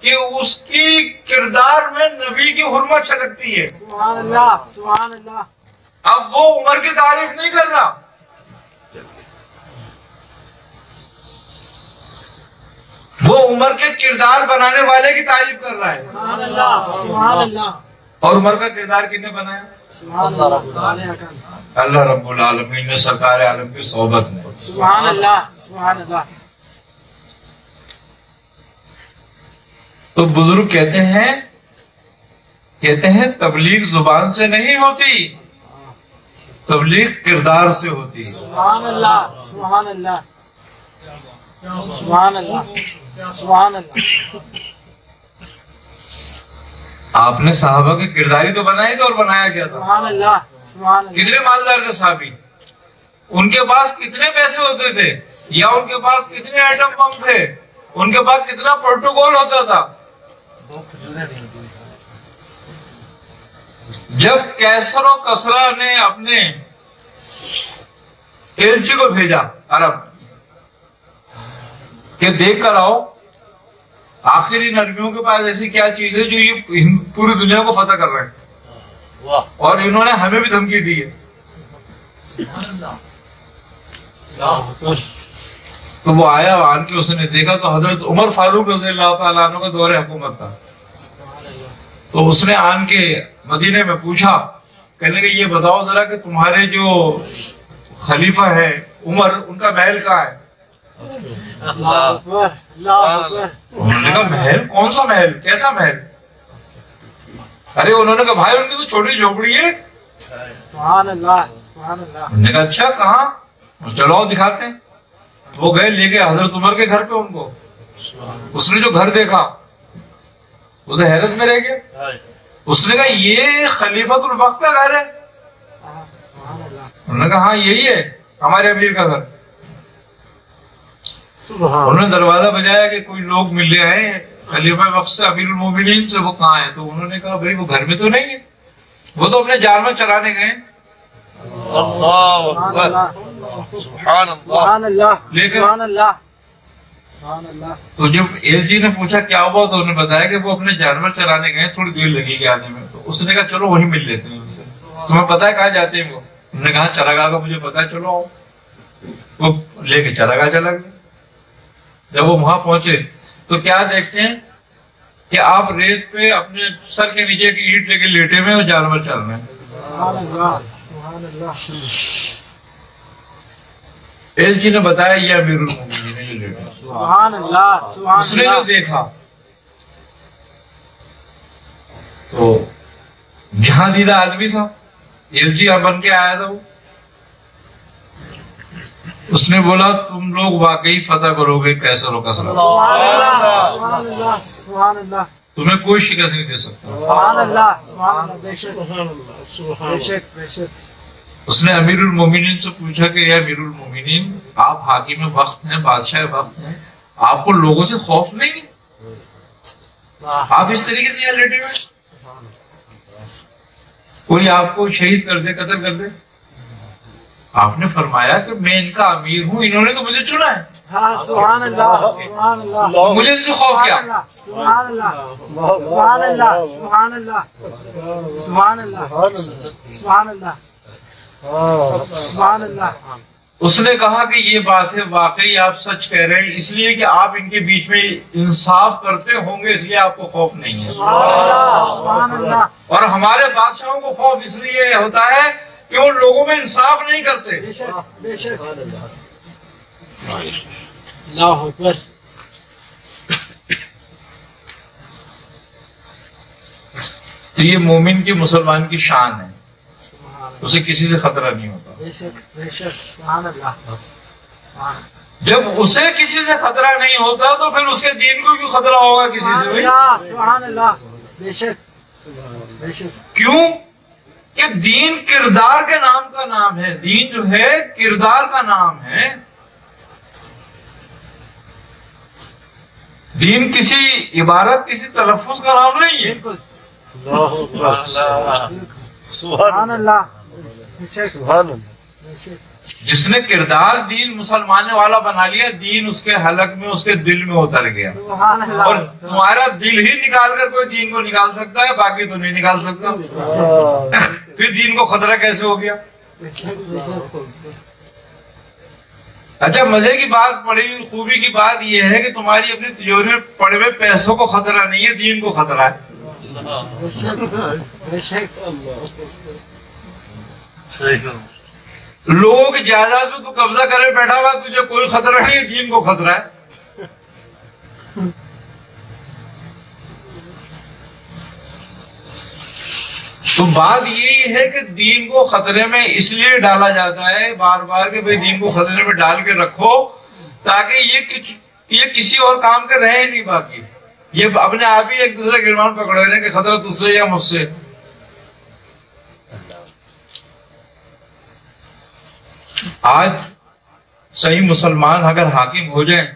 کہ اس کی کردار میں نبی کی حرمت چھلکتی ہے. سبحان اللہ سبحان اللہ. اب وہ عمر کی تعریف نہیں کر رہا، وہ عمر کے کردار بنانے والے کی تعریف کر رہا ہے. سبحان اللہ سبحان اللہ. اور عمر کا کردار کس نے بنایا؟ سبحان اللہ. اللہ رب العالمین نے سرکار عالم کی صحبت میں. سبحان اللہ سبحان اللہ. تو بزرگ کہتے ہیں تبلیغ زبان سے نہیں ہوتی، تبلیغ کردار سے ہوتی ہے. سبحان اللہ سبحان اللہ سبحان اللہ سبحان اللہ. آپ نے صحابہ کے کرداری تو بنائی تھے، اور بنایا کیا تھا؟ سبحان اللہ سبحان اللہ. کتنے مالدار تھے صحابی؟ ان کے پاس کتنے پیسے ہوتے تھے؟ یا ان کے پاس کتنے ایٹم بم تھے؟ ان کے پاس کتنا پروٹوکول ہوتا تھا؟ جب کیسر و کسرا نے اپنے ایلچی کو بھیجا عرب کہ دیکھ کر آؤ آخر ان عربیوں کے پاس ایسی کیا چیز ہے جو یہ پوری دنیا کو فتح کر رہے ہیں، اور انہوں نے ہمیں بھی دھمکی دی ہے. تو وہ آیا آن کے اس نے دیکھا تو حضرت عمر فاروق رضی اللہ تعالیٰ عنہ کا دور حکومت تھا. تو اس نے آن کے مدینے میں پوچھا، کہنے کہ یہ بتاؤ ذرا کہ تمہارے جو خلیفہ ہے عمر، ان کا محل کہاں ہے؟ اللہ اکبر اللہ اکبر. انہوں نے کہا محل؟ کون سا محل؟ کیسا محل؟ ارے انہوں نے کہا بھائی ان کی تو چھوٹی جھوپڑی ہے. سبحان اللہ سبحان اللہ. انہوں نے کہا اچھا کہاں؟ چلو دکھاتے ہیں. وہ گئے لے کے حضرت عمر کے گھر پہ ان کو. اس نے جو گھر دیکھا وہ تو حیرت میں رہ گیا. اس نے کہا یہ خلیفۃ الوقت کا گھر ہے؟ انہوں نے کہا ہاں یہی ہے ہمارے امیر کا گھر. انہوں نے دروازہ بجایا کہ کوئی لوگ ملنے آئے ہیں خلیفہ وقت سے، امیر المومنین سے. وہ کہاں ہے؟ تو انہوں نے کہا بھائی وہ گھر میں تو نہیں ہے، وہ تو اپنے جانور چرانے گئے. اللہ اکبر. سبحان اللہ سبحان اللہ لیکن سبحان اللہ سبحان اللہ. تو جب ایل جی نے پوچھا کیا ہوا تو انہوں نے بتایا کہ وہ اپنے جانور چرانے گئے، تھوڑی دیر لگی گئی آنے میں. تو اس نے کہا چلو وہیں مل لیتے ہیں ان سے. تمہیں پتا ہے کہاں جاتے ہیں وہ؟ انہوں نے کہا چراگاہ کا مجھے پتا ہے، چلو آؤ. وہ لے کے چراگاہ چلا گیا. جب وہ وہاں پہنچے تو کیا دیکھتے ہیں کہ آپ ریت پہ اپنے سر کے نیچے کی اینٹ لے کے لیٹے ہوئے اور جانور چل رہے ہیں. سبحان اللہ سبحان اللہ. ایل جی نے بتایا یہ امیر المومنین ہے جو بیٹے میں. سبحان اللہ سبحان اس نے جو اللہ. دیکھا تو جہاں دیدہ آدمی تھا, LG بن کے آیا تھا وہ. اس نے بولا تم لوگ واقعی فتح کرو گے کیسر و کثرت, سبحان اللہ سبحان اللہ سبحان اللہ تمہیں کوئی شکست نہیں دے سکتا. سبحان اللہ سبحان اللہ. بے شک بے شک بے شک. اس نے امیر المومنین سے پوچھا کہ یا امیر المومنین, آپ حاکم وقت ہیں, بادشاہ وقت ہیں, آپ کو لوگوں سے خوف نہیں ہے؟ آپ اس طریقے سے یہاں لیٹے ہوئے, کوئی آپ کو شہید کر دے, قتل کر دے. آپ نے فرمایا کہ میں ان کا امیر ہوں, انہوں نے تو مجھے چنا ہے, ہاں سبحان اللہ سبحان اللہ مجھے ان سے خوف کیا. سبحان اللہ سبحان اللہ سبحان اللہ سبحان اللہ سبحان اللہ سبحان اللہ. اس نے کہا کہ یہ بات ہے, واقعی آپ سچ کہہ رہے ہیں, اس لیے کہ آپ ان کے بیچ میں انصاف کرتے ہوں گے, اس لیے آپ کو خوف نہیں ہے. سبحان اللہ سبحان اللہ. اور ہمارے بادشاہوں کو خوف اس لیے ہوتا ہے کہ وہ لوگوں میں انصاف نہیں کرتے. بے شک بے شک. اللہ اکبر. تو یہ مومن کی, مسلمان کی شان ہے, سبحان اللہ. اسے کسی سے خطرہ نہیں ہوتا. بے شک بے شک. سبحان اللہ سبحان اللہ. جب اسے کسی سے خطرہ نہیں ہوتا تو پھر اس کے دین کو کیوں خطرہ ہوگا کسی سبحان سے بھائی؟ اللہ سبحان اللہ. بے شک بے شک. کیوں کہ دین کردار کے نام کا نام ہے. دین جو ہے کردار کا نام ہے. دین کسی عبارت, کسی تلفظ کا نام نہیں ہے. بالکل. سبحان سبحان اللہ. بے شک اللہ. بے شک. جس نے کردار دین مسلمان والا بنا لیا, دین اس کے حلق میں, اس کے دل میں اتر گیا. سبحان اللہ. اور تمہارا دل ہی نکال کر کوئی دین کو نکال سکتا ہے, باقی تو نہیں نکال سکتا. پھر دین کو خطرہ کیسے ہو گیا؟ بے شک بے شک. اچھا, مزے کی بات, پڑھی ہوئی خوبی کی بات یہ ہے کہ تمہاری اپنی تجوری میں پڑے ہوئے پیسوں کو خطرہ نہیں ہے, دین کو خطرہ ہے. بے شک بے شک. صحیح کرو. لوگوں کی جائیداد پہ تو قبضہ کرے بیٹھا ہوا, تجھے کوئی خطرہ نہیں ہے, دین کو خطرہ ہے. تو بات یہی ہے کہ دین کو خطرے میں اس لیے ڈالا جاتا ہے بار بار کہ بھئی دین کو خطرے میں ڈال کے رکھو, تاکہ یہ کسی اور کام کے رہے نہیں. باقی یہ اپنے آپ ہی ایک دوسرے گرمان پکڑے رہے کہ خطرہ تجھ سے یا مجھ سے. آج صحیح مسلمان اگر حاکم ہو جائیں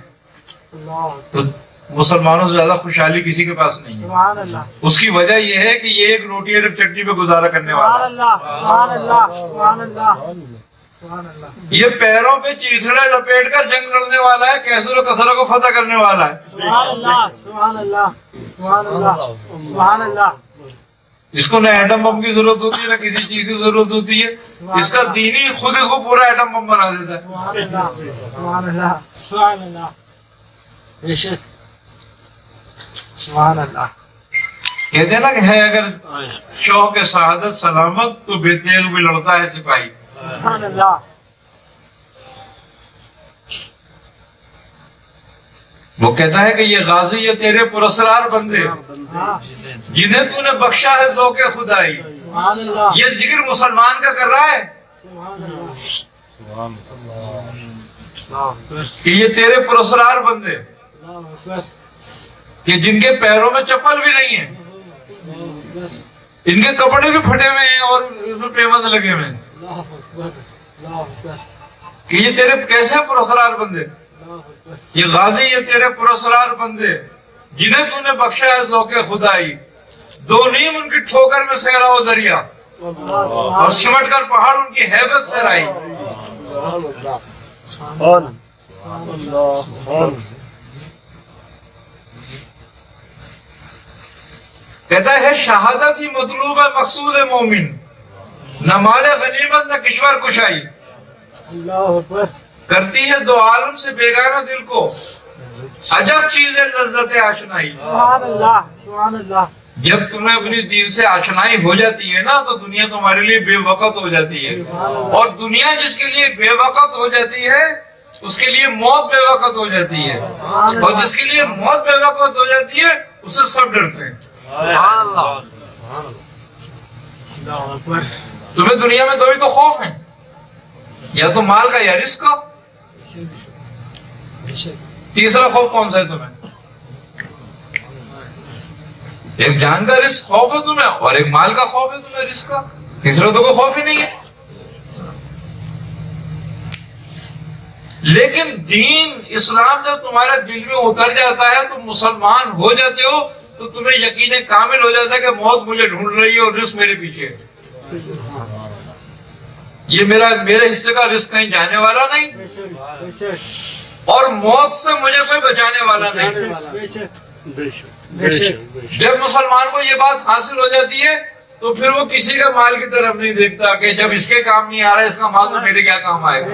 تو مسلمانوں سے زیادہ خوشحالی کسی کے پاس نہیں ہے. سبحان اللہ. اس کی وجہ یہ ہے کہ یہ ایک روٹی اور ایک چٹنی پہ گزارا کرنے سبحان والا ہے. اللہ سبحان اللہ سبحان اللہ سبحان اللہ. یہ پیروں پہ چیسڑے لپیٹ کر جنگ لڑنے والا ہے, کیسر و کثرہ کو فتح کرنے والا ہے. سبحان اللہ سبحان اللہ سبحان اللہ سبحان اللہ. اس کو نہ ایٹم بم کی ضرورت ہوتی ہے, نہ کسی چیز کی ضرورت ہوتی ہے. اس کا دین ہی خود اس کو پورا ایٹم بم بنا دیتا ہے. سبحان اللہ سبحان اللہ سبحان اللہ. بے شک. سبحان اللہ. کہتے ہیں نا کہ ہے اگر شوق سعادت سلامت تو بے تیغ بھی لڑتا ہے سپاہی. سبحان اللہ. وہ کہتا ہے کہ یہ غازی یہ تیرے پراسرار بندے ہاں. جنہیں تو نے بخشا ہے ذوق خدائی. سبحان اللہ. یہ ذکر مسلمان کا کر رہا ہے سبحان اللہ. سبحان کہ یہ تیرے پراسرار بندے اللہ اکبر. کہ جن کے پیروں میں چپل بھی نہیں ہے, ان کے کپڑے بھی پھٹے ہوئے ہیں اور اس میں پیوند لگے ہوئے ہیں. اللہ اکبر. اللہ اکبر. کہ یہ تیرے کیسے پراسرار بندے, اللہ اکبر. یہ غازی یہ تیرے پراسرار بندے جنہیں تو نے بخشا ہے ذوق خدائی. دو نیم ان کی ٹھوکر میں سہرا و دریا, اور سمٹ کر پہاڑ ان کی ہیبت سہرائی. کہتا ہے شہادت ہی مطلوب ہے مقصود مومن, نہ مال غنیمت نہ کشور کشائی. اللہ اکبر. کرتی ہے دو عالم سے بیگانہ دل کو عجب چیز ہے لذت آشنائی. سبحان اللہ سبحان اللہ. جب تمہیں اپنی دین سے آشنائی ہو جاتی ہے نا تو دنیا تمہارے لیے بے وقت ہو جاتی ہے, اور دنیا جس کے لیے بے وقت ہو جاتی ہے اس کے لیے موت بے وقت ہو جاتی ہے، اور جس کے لیے موت بے وقت ہو جاتی ہے اس سے سب ڈرتے ہیں۔ تمہیں دنیا میں دو ہی تو خوف ہیں، یا تو مال کا یا رزق کا۔ تیسرا خوف کون سا ہے تمہیں؟ ایک جان کا رزق خوف ہے تمہیں، اور ایک مال کا خوف ہے تمہیں رزق کا، تیسرا تو کوئی خوف ہی نہیں ہے۔ لیکن دین اسلام جب تمہارے دل میں اتر جاتا ہے، تم مسلمان ہو جاتے ہو، تو تمہیں یقین کامل ہو جاتا ہے کہ موت مجھے ڈھونڈ رہی ہے اور رزق میرے پیچھے ہے۔ یہ میرے حصے کا رزق کہیں جانے والا نہیں، اور موت سے مجھے کوئی بچانے والا نہیں۔ جب مسلمان کو یہ بات حاصل ہو جاتی ہے تو پھر وہ کسی کا مال کی طرف نہیں دیکھتا کہ جب اس کے کام نہیں آ رہا ہے اس کا مال تو میرے کیا کام آئے گا،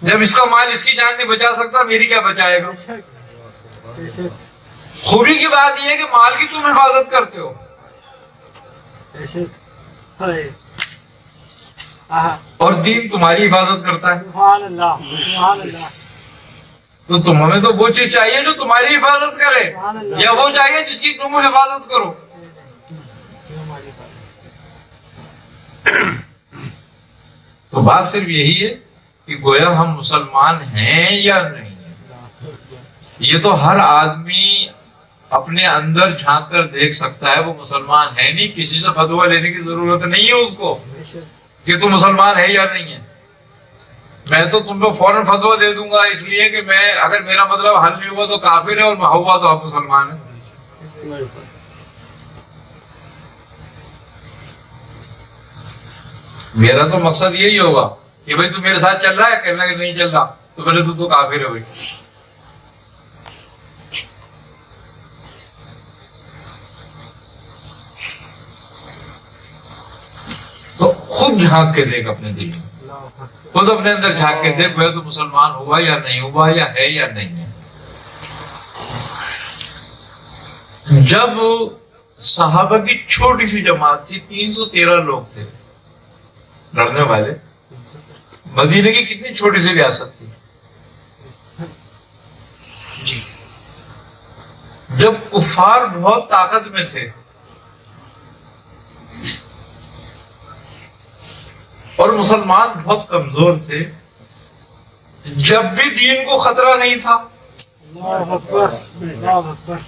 جب اس کا مال اس کی جان نہیں بچا سکتا میری کیا بچائے گا۔ خوبی کی بات یہ ہے کہ مال کی تم حفاظت کرتے ہو، اور دین تمہاری حفاظت کرتا ہے۔ سبحان اللہ، سبحان اللہ۔ تو تمہیں تو وہ چیز چاہیے جو تمہاری حفاظت کرے، یا وہ چاہیے جس کی تم حفاظت کرو۔ تو بات صرف یہی ہے کہ گویا ہم مسلمان ہیں یا نہیں ہیں، یہ تو ہر آدمی اپنے اندر جھانک کر دیکھ سکتا ہے وہ مسلمان ہے نہیں، کسی سے فتویٰ لینے کی ضرورت نہیں ہے اس کو کہ تم مسلمان ہے یا نہیں ہے۔ میں تو تم کو فوراً فتویٰ دے دوں گا، اس لیے کہ میں اگر میرا مطلب حل نہیں ہوا تو کافر ہے اور ہوا تو آپ مسلمان ہیں۔ میرا تو مقصد یہی ہوگا کہ بھائی تو میرے ساتھ چل رہا ہے، کہنا کہ نہیں چل رہا تو پہلے تو کافر ہے بھائی۔ تو خود جھانک کے دیکھ اپنے دل میں، خود اپنے اندر جھانک کے دیکھ تو مسلمان ہوا یا نہیں ہوا، یا ہے یا نہیں ہے۔ جب صحابہ کی چھوٹی سی جماعت تھی، 313 لوگ تھے لڑنے والے، مدینے کی کتنی چھوٹی سی ریاست تھی، جب کفار بہت طاقت میں تھے اور مسلمان بہت کمزور تھے، جب بھی دین کو خطرہ نہیں تھا، اللہ اکبر، اللہ اکبر۔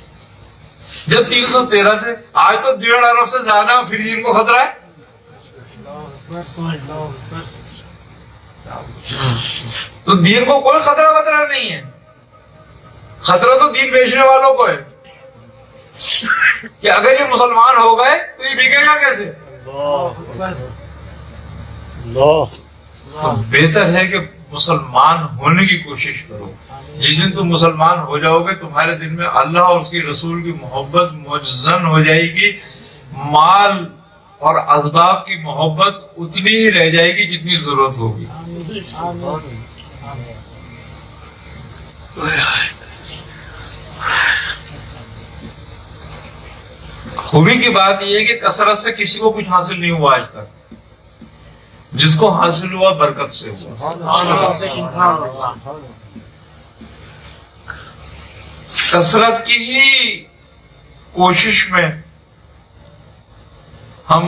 جب 313 تھے، آج تو 1.5 ارب سے زیادہ، پھر دین کو خطرہ ہے۔ تو دین کو کوئی خطرہ نہیں ہے، خطرہ تو دین بیچنے والوں کو ہے کہ اگر یہ مسلمان ہو گئے تو یہ بکے گا کیسے۔ تو بہتر ہے کہ مسلمان ہونے کی کوشش کرو۔ جس دن تم مسلمان ہو جاؤ گے تمہارے دل میں اللہ اور اس کے رسول کی محبت مجزن ہو جائے گی، مال اور اسباب کی محبت اتنی ہی رہ جائے گی جتنی ضرورت ہوگی۔ خوبی کی بات یہ ہے کہ کثرت سے کسی کو کچھ حاصل نہیں ہوا آج تک، جس کو حاصل ہوا برکت سے ہوا۔ کثرت کی ہی کوشش میں ہم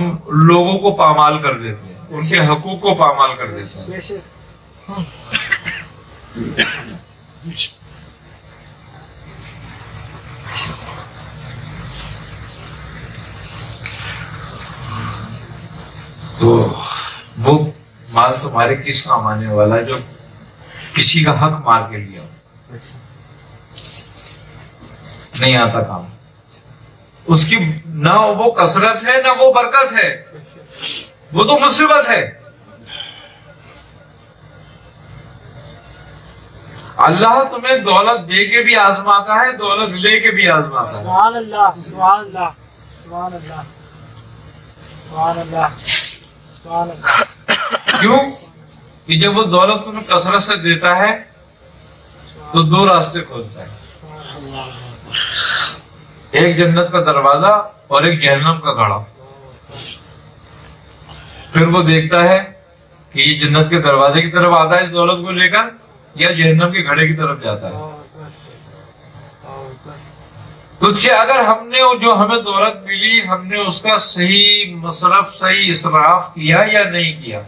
لوگوں کو پامال کر دیتے ہیں، ان کے حقوق کو پامال کر دیتے ہیں۔ تو وہ مال تمہارے کس کام آنے والا ہے جو کسی کا حق مار کے لیا نہیں آتا کام، اس کی نہ وہ کثرت ہے نہ وہ برکت ہے، وہ تو مصیبت ہے۔ اللہ تمہیں دولت دے کے بھی آزماتا ہے، دولت لے کے بھی آزماتا ہے۔ سبحان اللہ، سبحان اللہ، سبحان اللہ، سبحان اللہ، سبحان اللہ۔ کیوں کہ جب وہ دولت تمہیں کثرت سے دیتا ہے تو دو راستے کھولتا ہے، ایک جنت کا دروازہ اور ایک جہنم کا گڑھا۔ پھر وہ دیکھتا ہے کہ یہ جنت کے دروازے کی طرف آتا ہے اس دولت کو لے کر یا جہنم کے گھڑے کی طرف جاتا ہے. تو اگر ہم نے جو ہمیں دولت ملی ہم نے اس کا صحیح مصرف صحیح اسراف کیا یا نہیں کیا.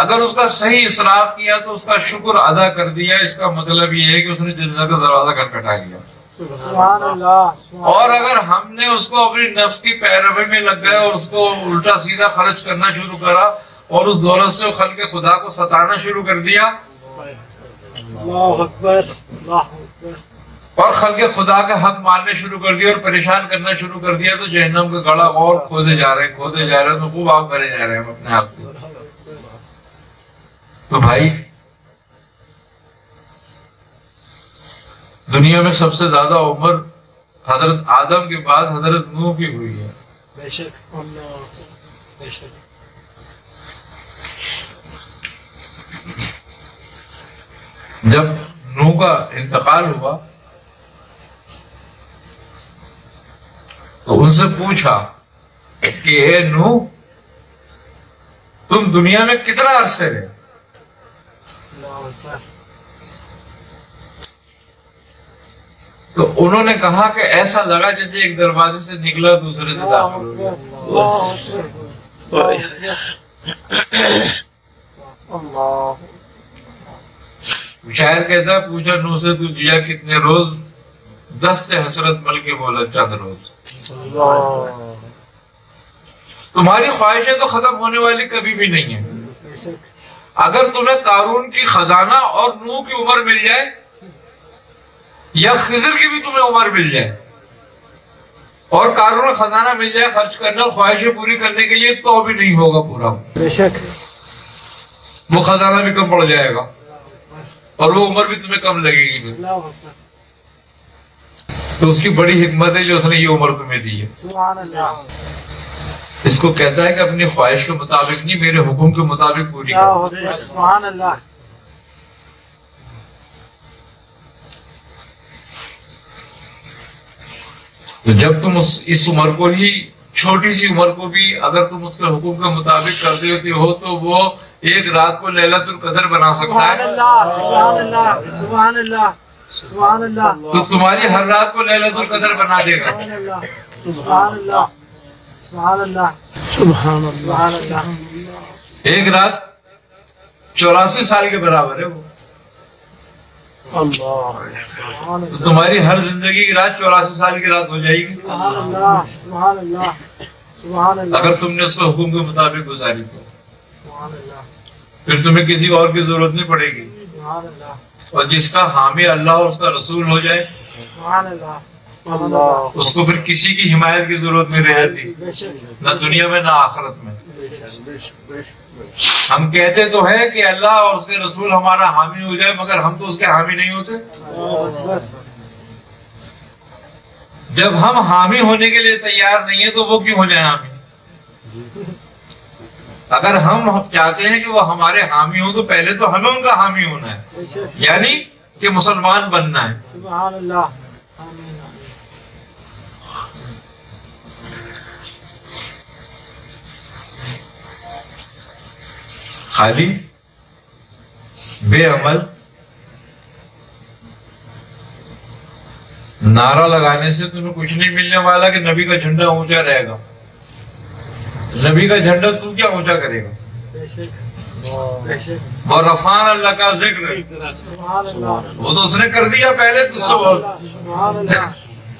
اگر اس کا صحیح اسراف کیا تو اس کا شکر ادا کر دیا. اس کا مطلب یہ ہے کہ اس نے جنت کا دروازہ کھٹکھٹا لیا. سبحان اللہ. اور اگر ہم نے اس کو اپنی نفس کی پیروی میں لگ گئے اور اس کو الٹا سیدھا خرچ کرنا شروع کرا اور اس دولت سے خلق خدا کو ستانا شروع کر دیا اللہ اکبر اللہ اکبر اور خلق خدا کا حق ماننے شروع کر دیا اور پریشان کرنا شروع کر دیا تو جہنم کا گڑا اور کھودے جا رہے ہیں تو خوب آگ بھرے جا رہے ہیں اپنے آپ سے. تو بھائی دنیا میں سب سے زیادہ عمر حضرت آدم کے بعد حضرت نوح کی ہوئی ہے. بے شک اللہ بے شک. جب نوح کا انتقال ہوا تو ان سے پوچھا کہ اے نوح تم دنیا میں کتنا عرصے رہے؟ تو انہوں نے کہا کہ ایسا لگا جیسے ایک دروازے سے نکلا دوسرے سے داخل ہو گیا. شاعر کہتا ہے پوچھا نوح سے تو جیا کتنے روز؟ دست حسرت مل کے بولا چند روز. تمہاری خواہشیں تو ختم ہونے والی کبھی بھی نہیں ہیں. اگر تمہیں قارون کی خزانہ اور نوح کی عمر مل جائے یا خضر کی بھی تمہیں عمر مل جائے اور قارون خزانہ مل جائے خرچ کرنا اور خواہشیں پوری کرنے کے لیے تو بھی نہیں ہوگا پورا. بے شک وہ خزانہ بھی کم پڑ جائے گا اور وہ عمر بھی تمہیں کم لگے گی. تو اس کی بڑی حکمت ہے جو اس نے یہ عمر تمہیں دی ہے. سبحان اللہ. اس کو کہتا ہے کہ اپنی خواہش کے مطابق نہیں میرے حکم کے مطابق پوری کرو. سبحان اللہ. تو جب تم اس عمر کو ہی چھوٹی سی عمر کو بھی اگر تم اس کے حکم کے مطابق کرتے ہوتے ہو تو وہ ایک رات کو لیلۃ القدر بنا سکتا ہے. سبحان اللہ سبحان اللہ سبحان اللہ. تو تمہاری ہر رات کو لیلۃ القدر بنا دے گا. سبحان اللہ سبحان اللہ سبحان اللہ سبحان اللہ. ایک رات 84 سال کے برابر ہے وہ. تو تمہاری ہر زندگی کی رات 84 سال کی رات ہو جائے گی سبحان اللہ سبحان اللہ سبحان اللہ. اگر تم نے اس کو حکم کے مطابق گزاری تو. سبحان اللہ. پھر تمہیں کسی اور کی ضرورت نہیں پڑے گی. سبحان اللہ. اور جس کا حامی اللہ اور اس کا رسول ہو جائے سبحان اللہ اللہ. اس کو پھر کسی کی حمایت کی ضرورت نہیں رہ جاتی بے شک نہ دنیا میں نہ آخرت میں. بے شک بے شک. ہم کہتے تو ہیں کہ اللہ اور اس کے رسول ہمارا حامی ہو جائے مگر ہم تو اس کے حامی نہیں ہوتے. جب ہم حامی ہونے کے لیے تیار نہیں ہیں تو وہ کیوں ہو جائیں حامی؟ اگر ہم چاہتے ہیں کہ وہ ہمارے حامی ہوں تو پہلے تو ہمیں ان کا حامی ہونا ہے یعنی کہ مسلمان بننا ہے. سبحان اللہ. آمین. خالی بے عمل نعرہ لگانے سے تمہیں کچھ نہیں ملنے والا کہ نبی کا جھنڈا اونچا رہے گا. نبی کا جھنڈا تو کیا اونچا کرے گا؟ اور رفعنا اللہ کا ذکر وہ تو اس نے کر دیا پہلے تجھ سے بہت.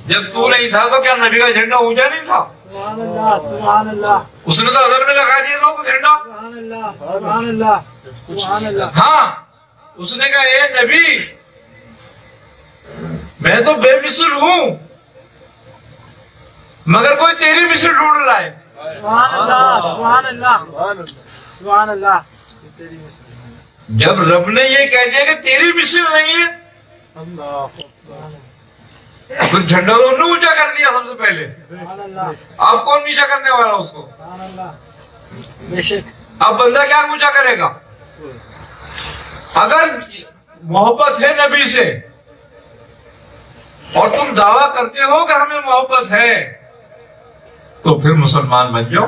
جب تو نہیں تھا تو کیا نبی کا جھنڈا اونچا نہیں تھا؟ سبحان اللہ سبحان اللہ. اس نے تو ازل میں لگا دیا تھا وہ جھنڈا. سبحان اللہ سبحان اللہ سبحان اللہ. ہاں اس نے کہا اے نبی میں تو بے مثل ہوں مگر کوئی تیری مثل ڈھونڈ لائے. سبحان اللہ سبحان اللہ سبحان اللہ. جب رب نے یہ کہہ دیا کہ تیری مثل نہیں ہے پھر جھنڈا تو انہوں نے اونچا کر دیا سب سے پہلے. سبحان اللہ اب کون نیچا کرنے والا اس کو؟ سبحان اللہ. بے شک. اب بندہ کیا اونچا کرے گا؟ اگر محبت ہے نبی سے اور تم دعویٰ کرتے ہو کہ ہمیں محبت ہے تو پھر مسلمان بن جاؤ.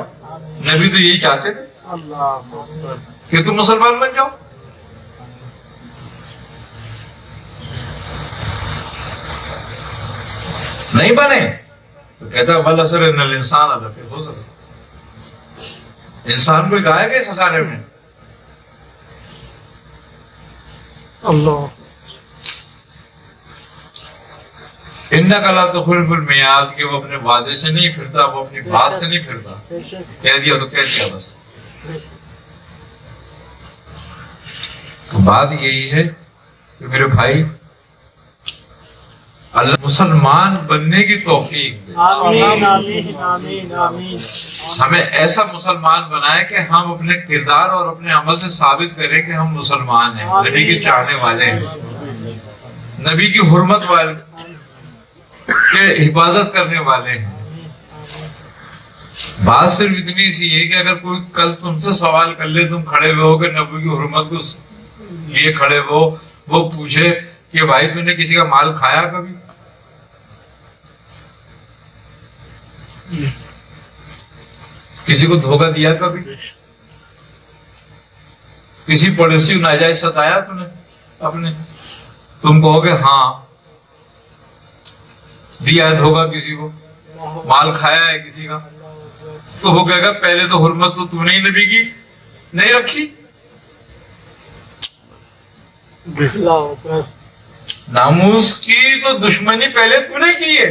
نبی تو یہی چاہتے تھے. کہ تم مسلمان بن جاؤ. نہیں بنے تو کہتا ہے بل اثر ان الانسان لفی خسر. انسان کوئی گائے گا خسارے میں. اللہ انک لا تخلف المیعاد کہ وہ اپنے وعدے سے نہیں پھرتا, وہ اپنی بات سے نہیں پھرتا. کہہ دیا تو کہہ دیا بس. تو بات یہی ہے کہ میرے بھائی اللہ مسلمان بننے کی توفیق دے. آمین آمین آمین آمین. ہمیں ایسا مسلمان بنائے کہ ہم اپنے کردار اور اپنے عمل سے ثابت کریں کہ ہم مسلمان ہیں, نبی کے چاہنے والے ہیں, نبی کی حرمت والے کے حفاظت کرنے والے ہیں. بات صرف اتنی سی ہے کہ اگر کوئی کل تم سے سوال کر لے, تم کھڑے ہوئے ہو کہ نبی کی حرمت کو لیے کھڑے ہو, وہ پوچھے کہ بھائی تو نے کسی کا مال کھایا کبھی, کسی کو دھوکہ دیا کبھی, کسی پڑوسی کو ناجائز ستایا تو نے اپنے, تم کہو گے ہاں دیا ہے دھوکہ کسی کو, مال کھایا ہے کسی کا, تو وہ کہے گا پہلے تو حرمت تو نے ہی نبی کی نہیں رکھی, ناموس کی تو دشمنی پہلے تو نے کی ہے,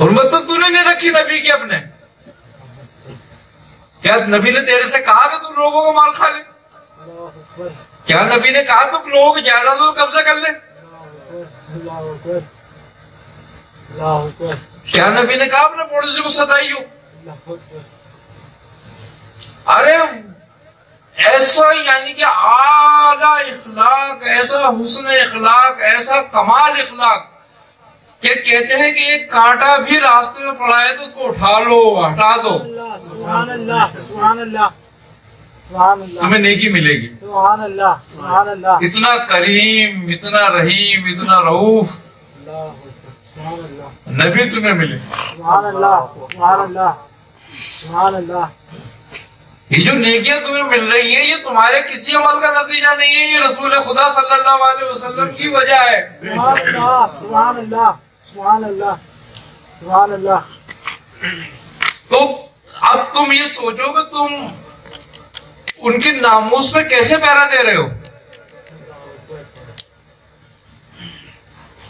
حرمت تو نے نہیں رکھی نبی کی اپنے. کیا نبی نے تیرے سے کہا کہ تو لوگوں کو مال کھا لے؟ کیا نبی نے کہا تو لوگوں کی جائیدادوں پر قبضہ کر لے؟ کیا نبی نے کہا اپنے پڑوسی کو ستائی ہو؟ ارے ایسا یعنی کہ اعلیٰ اخلاق, ایسا حسن اخلاق, ایسا کمال اخلاق کہ کہتے ہیں کہ ایک کانٹا بھی راستے میں پڑا ہے تو اس کو اٹھا لو, ہٹا دو, سبحان اللہ سبحان اللہ سبحان اللہ, تمہیں نیکی ملے گی. سبحان اللہ سبحان اللہ. اتنا کریم, اتنا رحیم, اتنا رؤوف نبی تمہیں ملے. سبحان اللہ سبحان اللہ سبحان اللہ. یہ جو نیکیاں تمہیں مل رہی ہیں یہ تمہارے کسی عمل کا نتیجہ نہیں ہے, یہ رسول خدا صلی اللہ علیہ وسلم کی وجہ ہے. سبحان اللہ سبحان اللہ سبحان اللہ. تو اب تم یہ سوچو کہ تم ان کے ناموس پہ کیسے پہرا دے رہے ہو.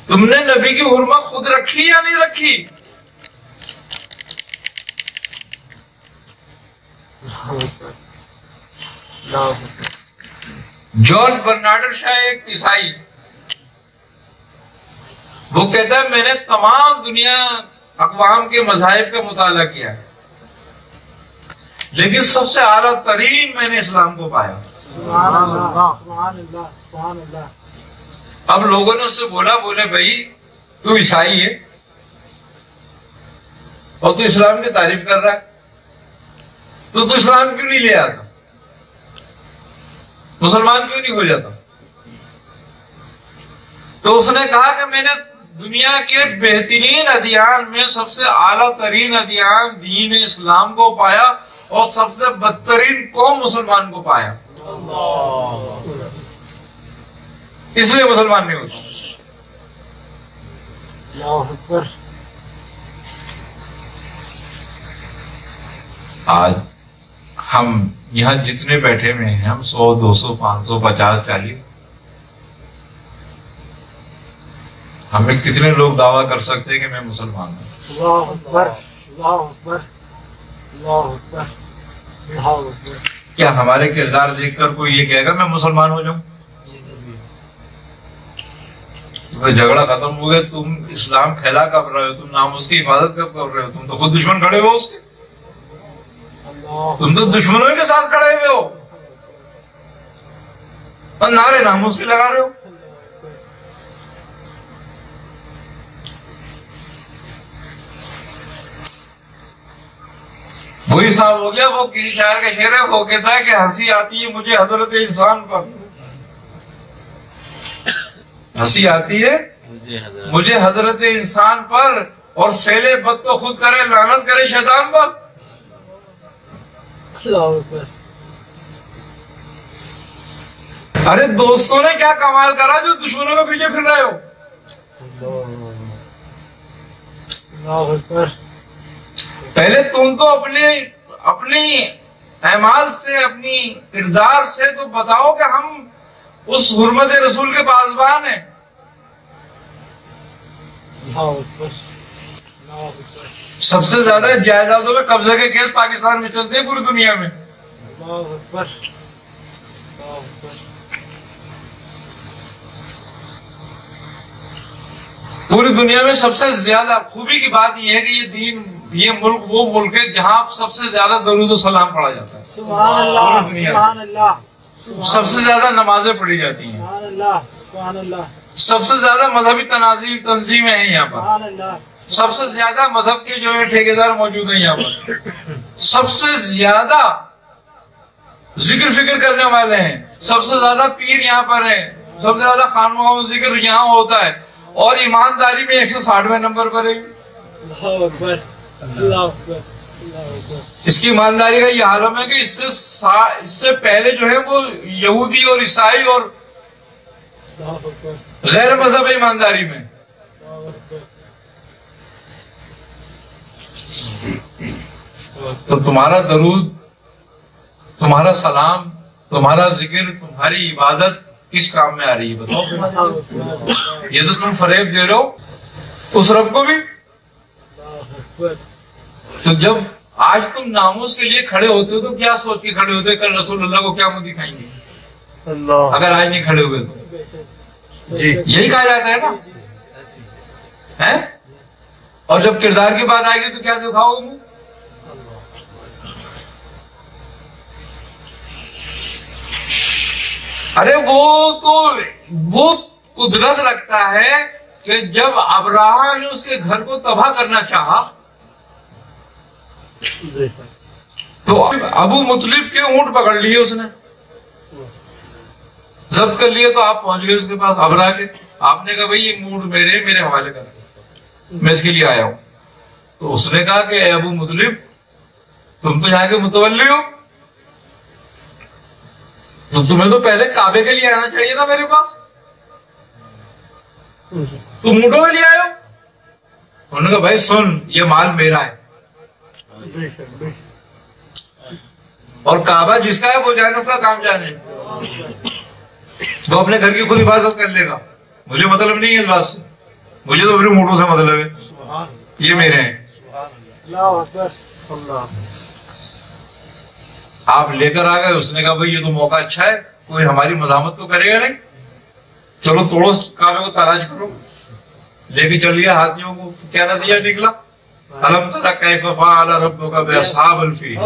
تم نے نبی کی حرمت خود رکھی یا نہیں رکھی؟ جارج برنارڈ شاہ ایک عیسائی, وہ کہتا ہے میں نے تمام دنیا اقوام کے مذاہب کا مطالعہ کیا لیکن سب سے اعلیٰ ترین میں نے اسلام کو پایا. سبحان اللہ سبحان اللہ سبحان اللہ. اب لوگوں نے اس سے بولے بھائی تو عیسائی ہے اور تو اسلام کی تعریف کر رہا ہے, تو اسلام کیوں نہیں لے آتا, مسلمان کیوں نہیں ہو جاتا؟ تو اس نے کہا کہ میں نے دنیا کے بہترین ادیان میں سب سے اعلیٰ ترین ادیان دین اسلام کو پایا اور سب سے بدترین قوم مسلمان کو پایا, اس لیے مسلمان نہیں ہوتا. اللہ اکبر. آج ہم یہاں جتنے بیٹھے ہوئے ہیں, ہم 100, 200, 500, 50, 40, ہمیں کتنے لوگ دعویٰ کر سکتے ہیں کہ میں مسلمان ہوں؟ اللہ اکبر اللہ اکبر اللہ اکبر اللہ اکبر. کیا ہمارے کردار دیکھ کر کوئی یہ کہے گا میں مسلمان ہو جاؤں؟ جھگڑا ختم ہو گیا, تم اسلام پھیلا کب رہے ہو, تم ناموس کی حفاظت کب کر رہے ہو, تم تو خود دشمن کھڑے ہو اس کے, تم تو دشمنوں کے ساتھ کھڑے ہوئے ہو اور نعرے ناموس کے لگا رہے ہو. وہی صاحب ہو گیا, وہ کسی شاعر کا شعر ہے, وہ کہتا ہے کہ ہنسی آتی ہے مجھے حضرت انسان پر, ہنسی آتی ہے مجھے حضرت انسان پر, اور فعل بد تو خود کرے لعنت کرے شیطان پر. ارے دوستوں نے کیا کمال کرا جو دشمنوں کے پیچھے پھر رہے ہو؟ پہلے تم تو اپنی اعمال سے، اپنی کردار سے تو بتاؤ کہ ہم اس حرمت رسول کے پاسبان ہیں۔ سب سے زیادہ جائیدادوں میں قبضے کے کیس پاکستان میں چلتے ہیں پوری دنیا میں۔ پوری دنیا میں سب سے زیادہ خوبی کی بات یہ ہے کہ یہ دین، یہ ملک وہ ملک ہے جہاں سب سے زیادہ درود و سلام پڑھا جاتا ہے۔ سبحان اللہ، سبحان اللہ، سب سے زیادہ نمازیں پڑھی جاتی ہیں، سبحان اللہ، سبحان اللہ، سب سے زیادہ مذہبی تنظیمیں ہیں یہاں پر، سبحان اللہ، سب سے زیادہ مذہب کے جو ہے ٹھیکیدار موجود ہیں یہاں پر، سب سے زیادہ ذکر فکر کرنے والے ہیں، سب سے زیادہ پیر یہاں پر ہیں، سب سے زیادہ خانموں میں ذکر یہاں ہوتا ہے، اور ایمانداری میں 160ویں نمبر پر ہے۔ اللہ اکبر، اللہ اکبر، اللہ اکبر۔ اس کی ایمانداری کا یہ عالم ہے کہ اس سے پہلے جو ہے وہ یہودی اور عیسائی اور غیر مذہب ایمانداری میں۔ تو تمہارا درود، تمہارا سلام، تمہارا ذکر، تمہاری عبادت کس کام میں آ رہی ہے بتاؤ؟ یہ تو تم فریب دے رہے ہو اس رب کو بھی۔ تو جب آج تم ناموس کے لیے کھڑے ہوتے ہو تو کیا سوچ کے کھڑے ہوتے کل رسول اللہ کو کیا منہ دکھائیں گے اگر آج نہیں کھڑے ہوئے تو؟ جی یہی کہا جاتا ہے نا۔ اور جب کردار کی بات آئے گی تو کیا دکھاؤ گے منہ؟ ارے وہ قدرت رکھتا ہے کہ جب ابراہ نے اس کے گھر کو تباہ کرنا چاہا تو ابو مطلب کے اونٹ پکڑ لیے اس نے، ضبط کر لیے، تو آپ پہنچ گئے اس کے پاس ابراہ کے۔ آپ نے کہا بھائی یہ اونٹ میرے حوالے کر، میں اس کے لیے آیا ہوں۔ تو اس نے کہا کہ اے ابو مطلب تم تو یہاں کے متولی ہو، تو تمہیں تو پہلے کعبے کے لیے آنا چاہیے تھا میرے پاس، تم اونٹوں کے لیے آئے ہو۔ انہوں نے کہا بھائی سن، یہ مال میرا ہے اور کعبہ جس کا ہے وہ جانے، اس کا کام جانے، وہ اپنے گھر کی خود حفاظت کر لے گا، مجھے مطلب نہیں ہے اس بات سے، مجھے تو پھر اونٹوں سے مطلب ہے، یہ میرے ہیں۔ آپ لے کر آ گئے، اس نے کہا بھائی یہ تو موقع اچھا ہے، کوئی ہماری مزاحمت تو کرے گا نہیں، چلو توڑو کعبے کو، تاراج کرو۔ لے کے چل گیا ہاتھیوں کو، کیا نتیجہ نکلا؟ الم تر کیف فعل ربک باصحاب الفیل،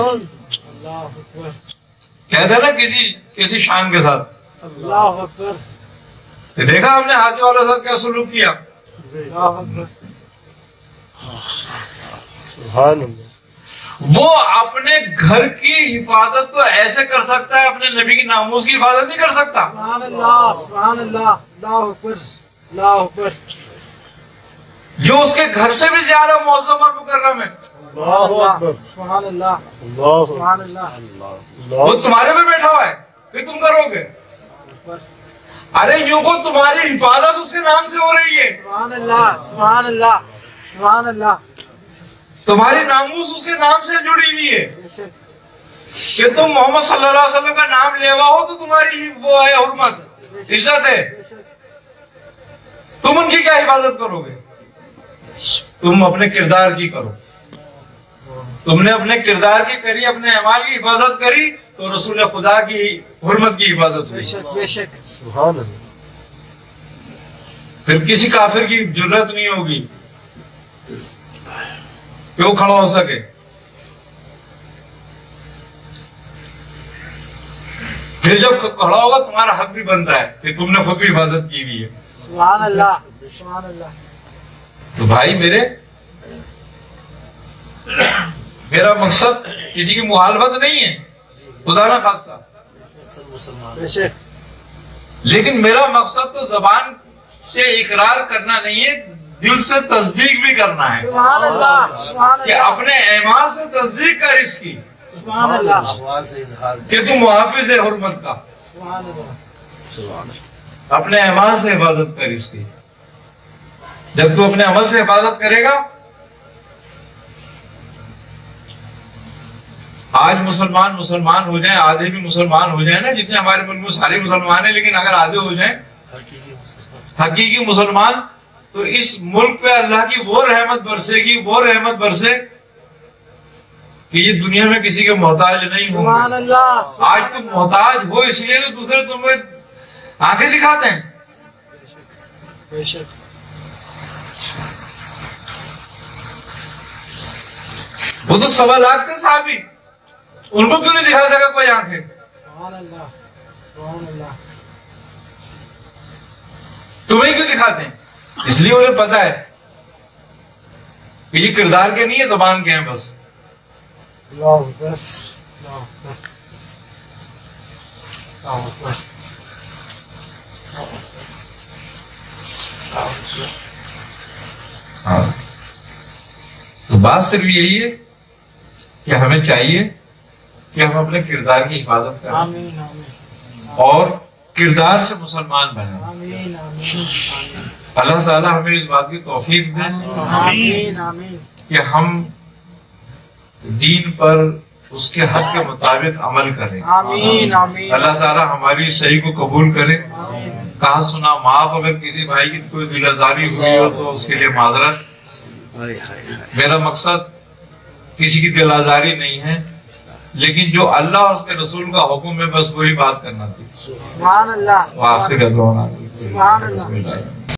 کہتے ہیں نا کسی شان کے ساتھ، اللہ اکبر، دیکھا ہم نے ہاتھی والوں کے ساتھ کیا سلوک کیا۔ سبحان اللہ۔ وہ اپنے گھر کی حفاظت تو ایسے کر سکتا ہے، اپنے نبی کی ناموس کی حفاظت نہیں کر سکتا۔ سبحان اللہ، سبحان اللہ، اللہ اکبر، اللہ اکبر، جو اس کے گھر سے بھی زیادہ معظم اور مکرم ہے، اللہ اکبر، سبحان اللہ، اللہ سبحان اللہ، وہ تمہارے پہ بیٹھا ہوا ہے، پھر تم کرو گے؟ ارے یوں کو تمہاری حفاظت اس کے نام سے ہو رہی ہے، سبحان اللہ، سبحان اللہ، سبحان اللہ، تمہاری ناموس اس کے نام سے جڑی ہوئی ہے بے شک، کہ تم محمد صلی اللہ علیہ وسلم کا نام لیوا ہو تو تمہاری وہ ہے حرمت، عزت ہے، بے شک، تم ان کی کیا حفاظت کرو گے؟ تم اپنے کردار کی کرو، تم نے اپنے کردار کی کری، اپنے اعمال کی حفاظت کری تو رسول خدا کی حرمت کی حفاظت بے ہوئی۔ شک، بے شک، سبحان اللہ۔ پھر کسی کافر کی جرت نہیں ہوگی کہ وہ کھڑا ہو سکے۔ پھر جب کھڑا ہوگا تمہارا حق بھی بنتا ہے کہ تم نے خود بھی حفاظت کی ہوئی ہے۔ سبحان اللہ، سبحان اللہ، تو بھائی میرا مقصد کسی کی مخالفت نہیں ہے، خدا نہ خواستہ، بے شک، لیکن میرا مقصد تو زبان سے اقرار کرنا نہیں ہے، دل سے تصدیق بھی کرنا ہے، سبحان اللہ، سبحان کہ اللہ، اپنے ایمان سے تصدیق کر اس کی سبحان اللہ احوال سے اظہار کہ تو محافظ ہے حرمت کا، سبحان اللہ سبحان اللہ اپنے ایمان سے حفاظت کر اس کی۔ جب تو اپنے عمل سے حفاظت کرے گا، آج مسلمان ہو جائیں، آدھے بھی مسلمان ہو جائیں نا، جتنے ہمارے ملک میں سارے مسلمان ہیں، لیکن اگر آدھے ہو جائیں حقیقی مسلمان حقیقی مسلمان، تو اس ملک پہ اللہ کی وہ رحمت برسے گی، وہ رحمت برسے کہ یہ دنیا میں کسی کے محتاج نہیں ہوں سبحان گے۔ اللہ آج تم محتاج ہو، اس لیے تو دوسرے تمہیں آنکھیں دکھاتے ہیں۔ بے شک وہ تو 1.25 لاکھ کے صحابی، ان کو کیوں نہیں دکھا سکا کوئی آنکھیں؟ سبحان اللہ سبحان اللہ تمہیں کیوں دکھاتے ہیں؟ اس لیے انہیں پتا ہے کہ یہ کردار کے نہیں ہے، زبان کے ہیں بس۔ اللہ بس اللہ اکبر ہاں، تو بات صرف یہی ہے کہ ہمیں چاہیے کہ ہم اپنے کردار کی حفاظت کریں آمین آمین اور کردار سے مسلمان بنیں۔ آمین آمین اللہ تعالیٰ ہمیں اس بات کی توفیق دے آمین آمین کہ ہم دین پر اس کے حق کے مطابق عمل کریں۔ آمین آمین اللہ تعالیٰ ہماری صحیح کو قبول کرے۔ آمین کہا سنا معاف، اگر کسی بھائی کی کوئی دل آزاری ہوئی ہو تو اس کے لیے معذرت۔ ہائے ہائے ہائے میرا مقصد کسی کی دل آزاری نہیں ہے، لیکن جو اللہ اور اس کے رسول کا حکم ہے بس وہی بات کرنا تھی۔ سبحان اللہ وآخر دعوانا سبحان اللہ بسم اللہ۔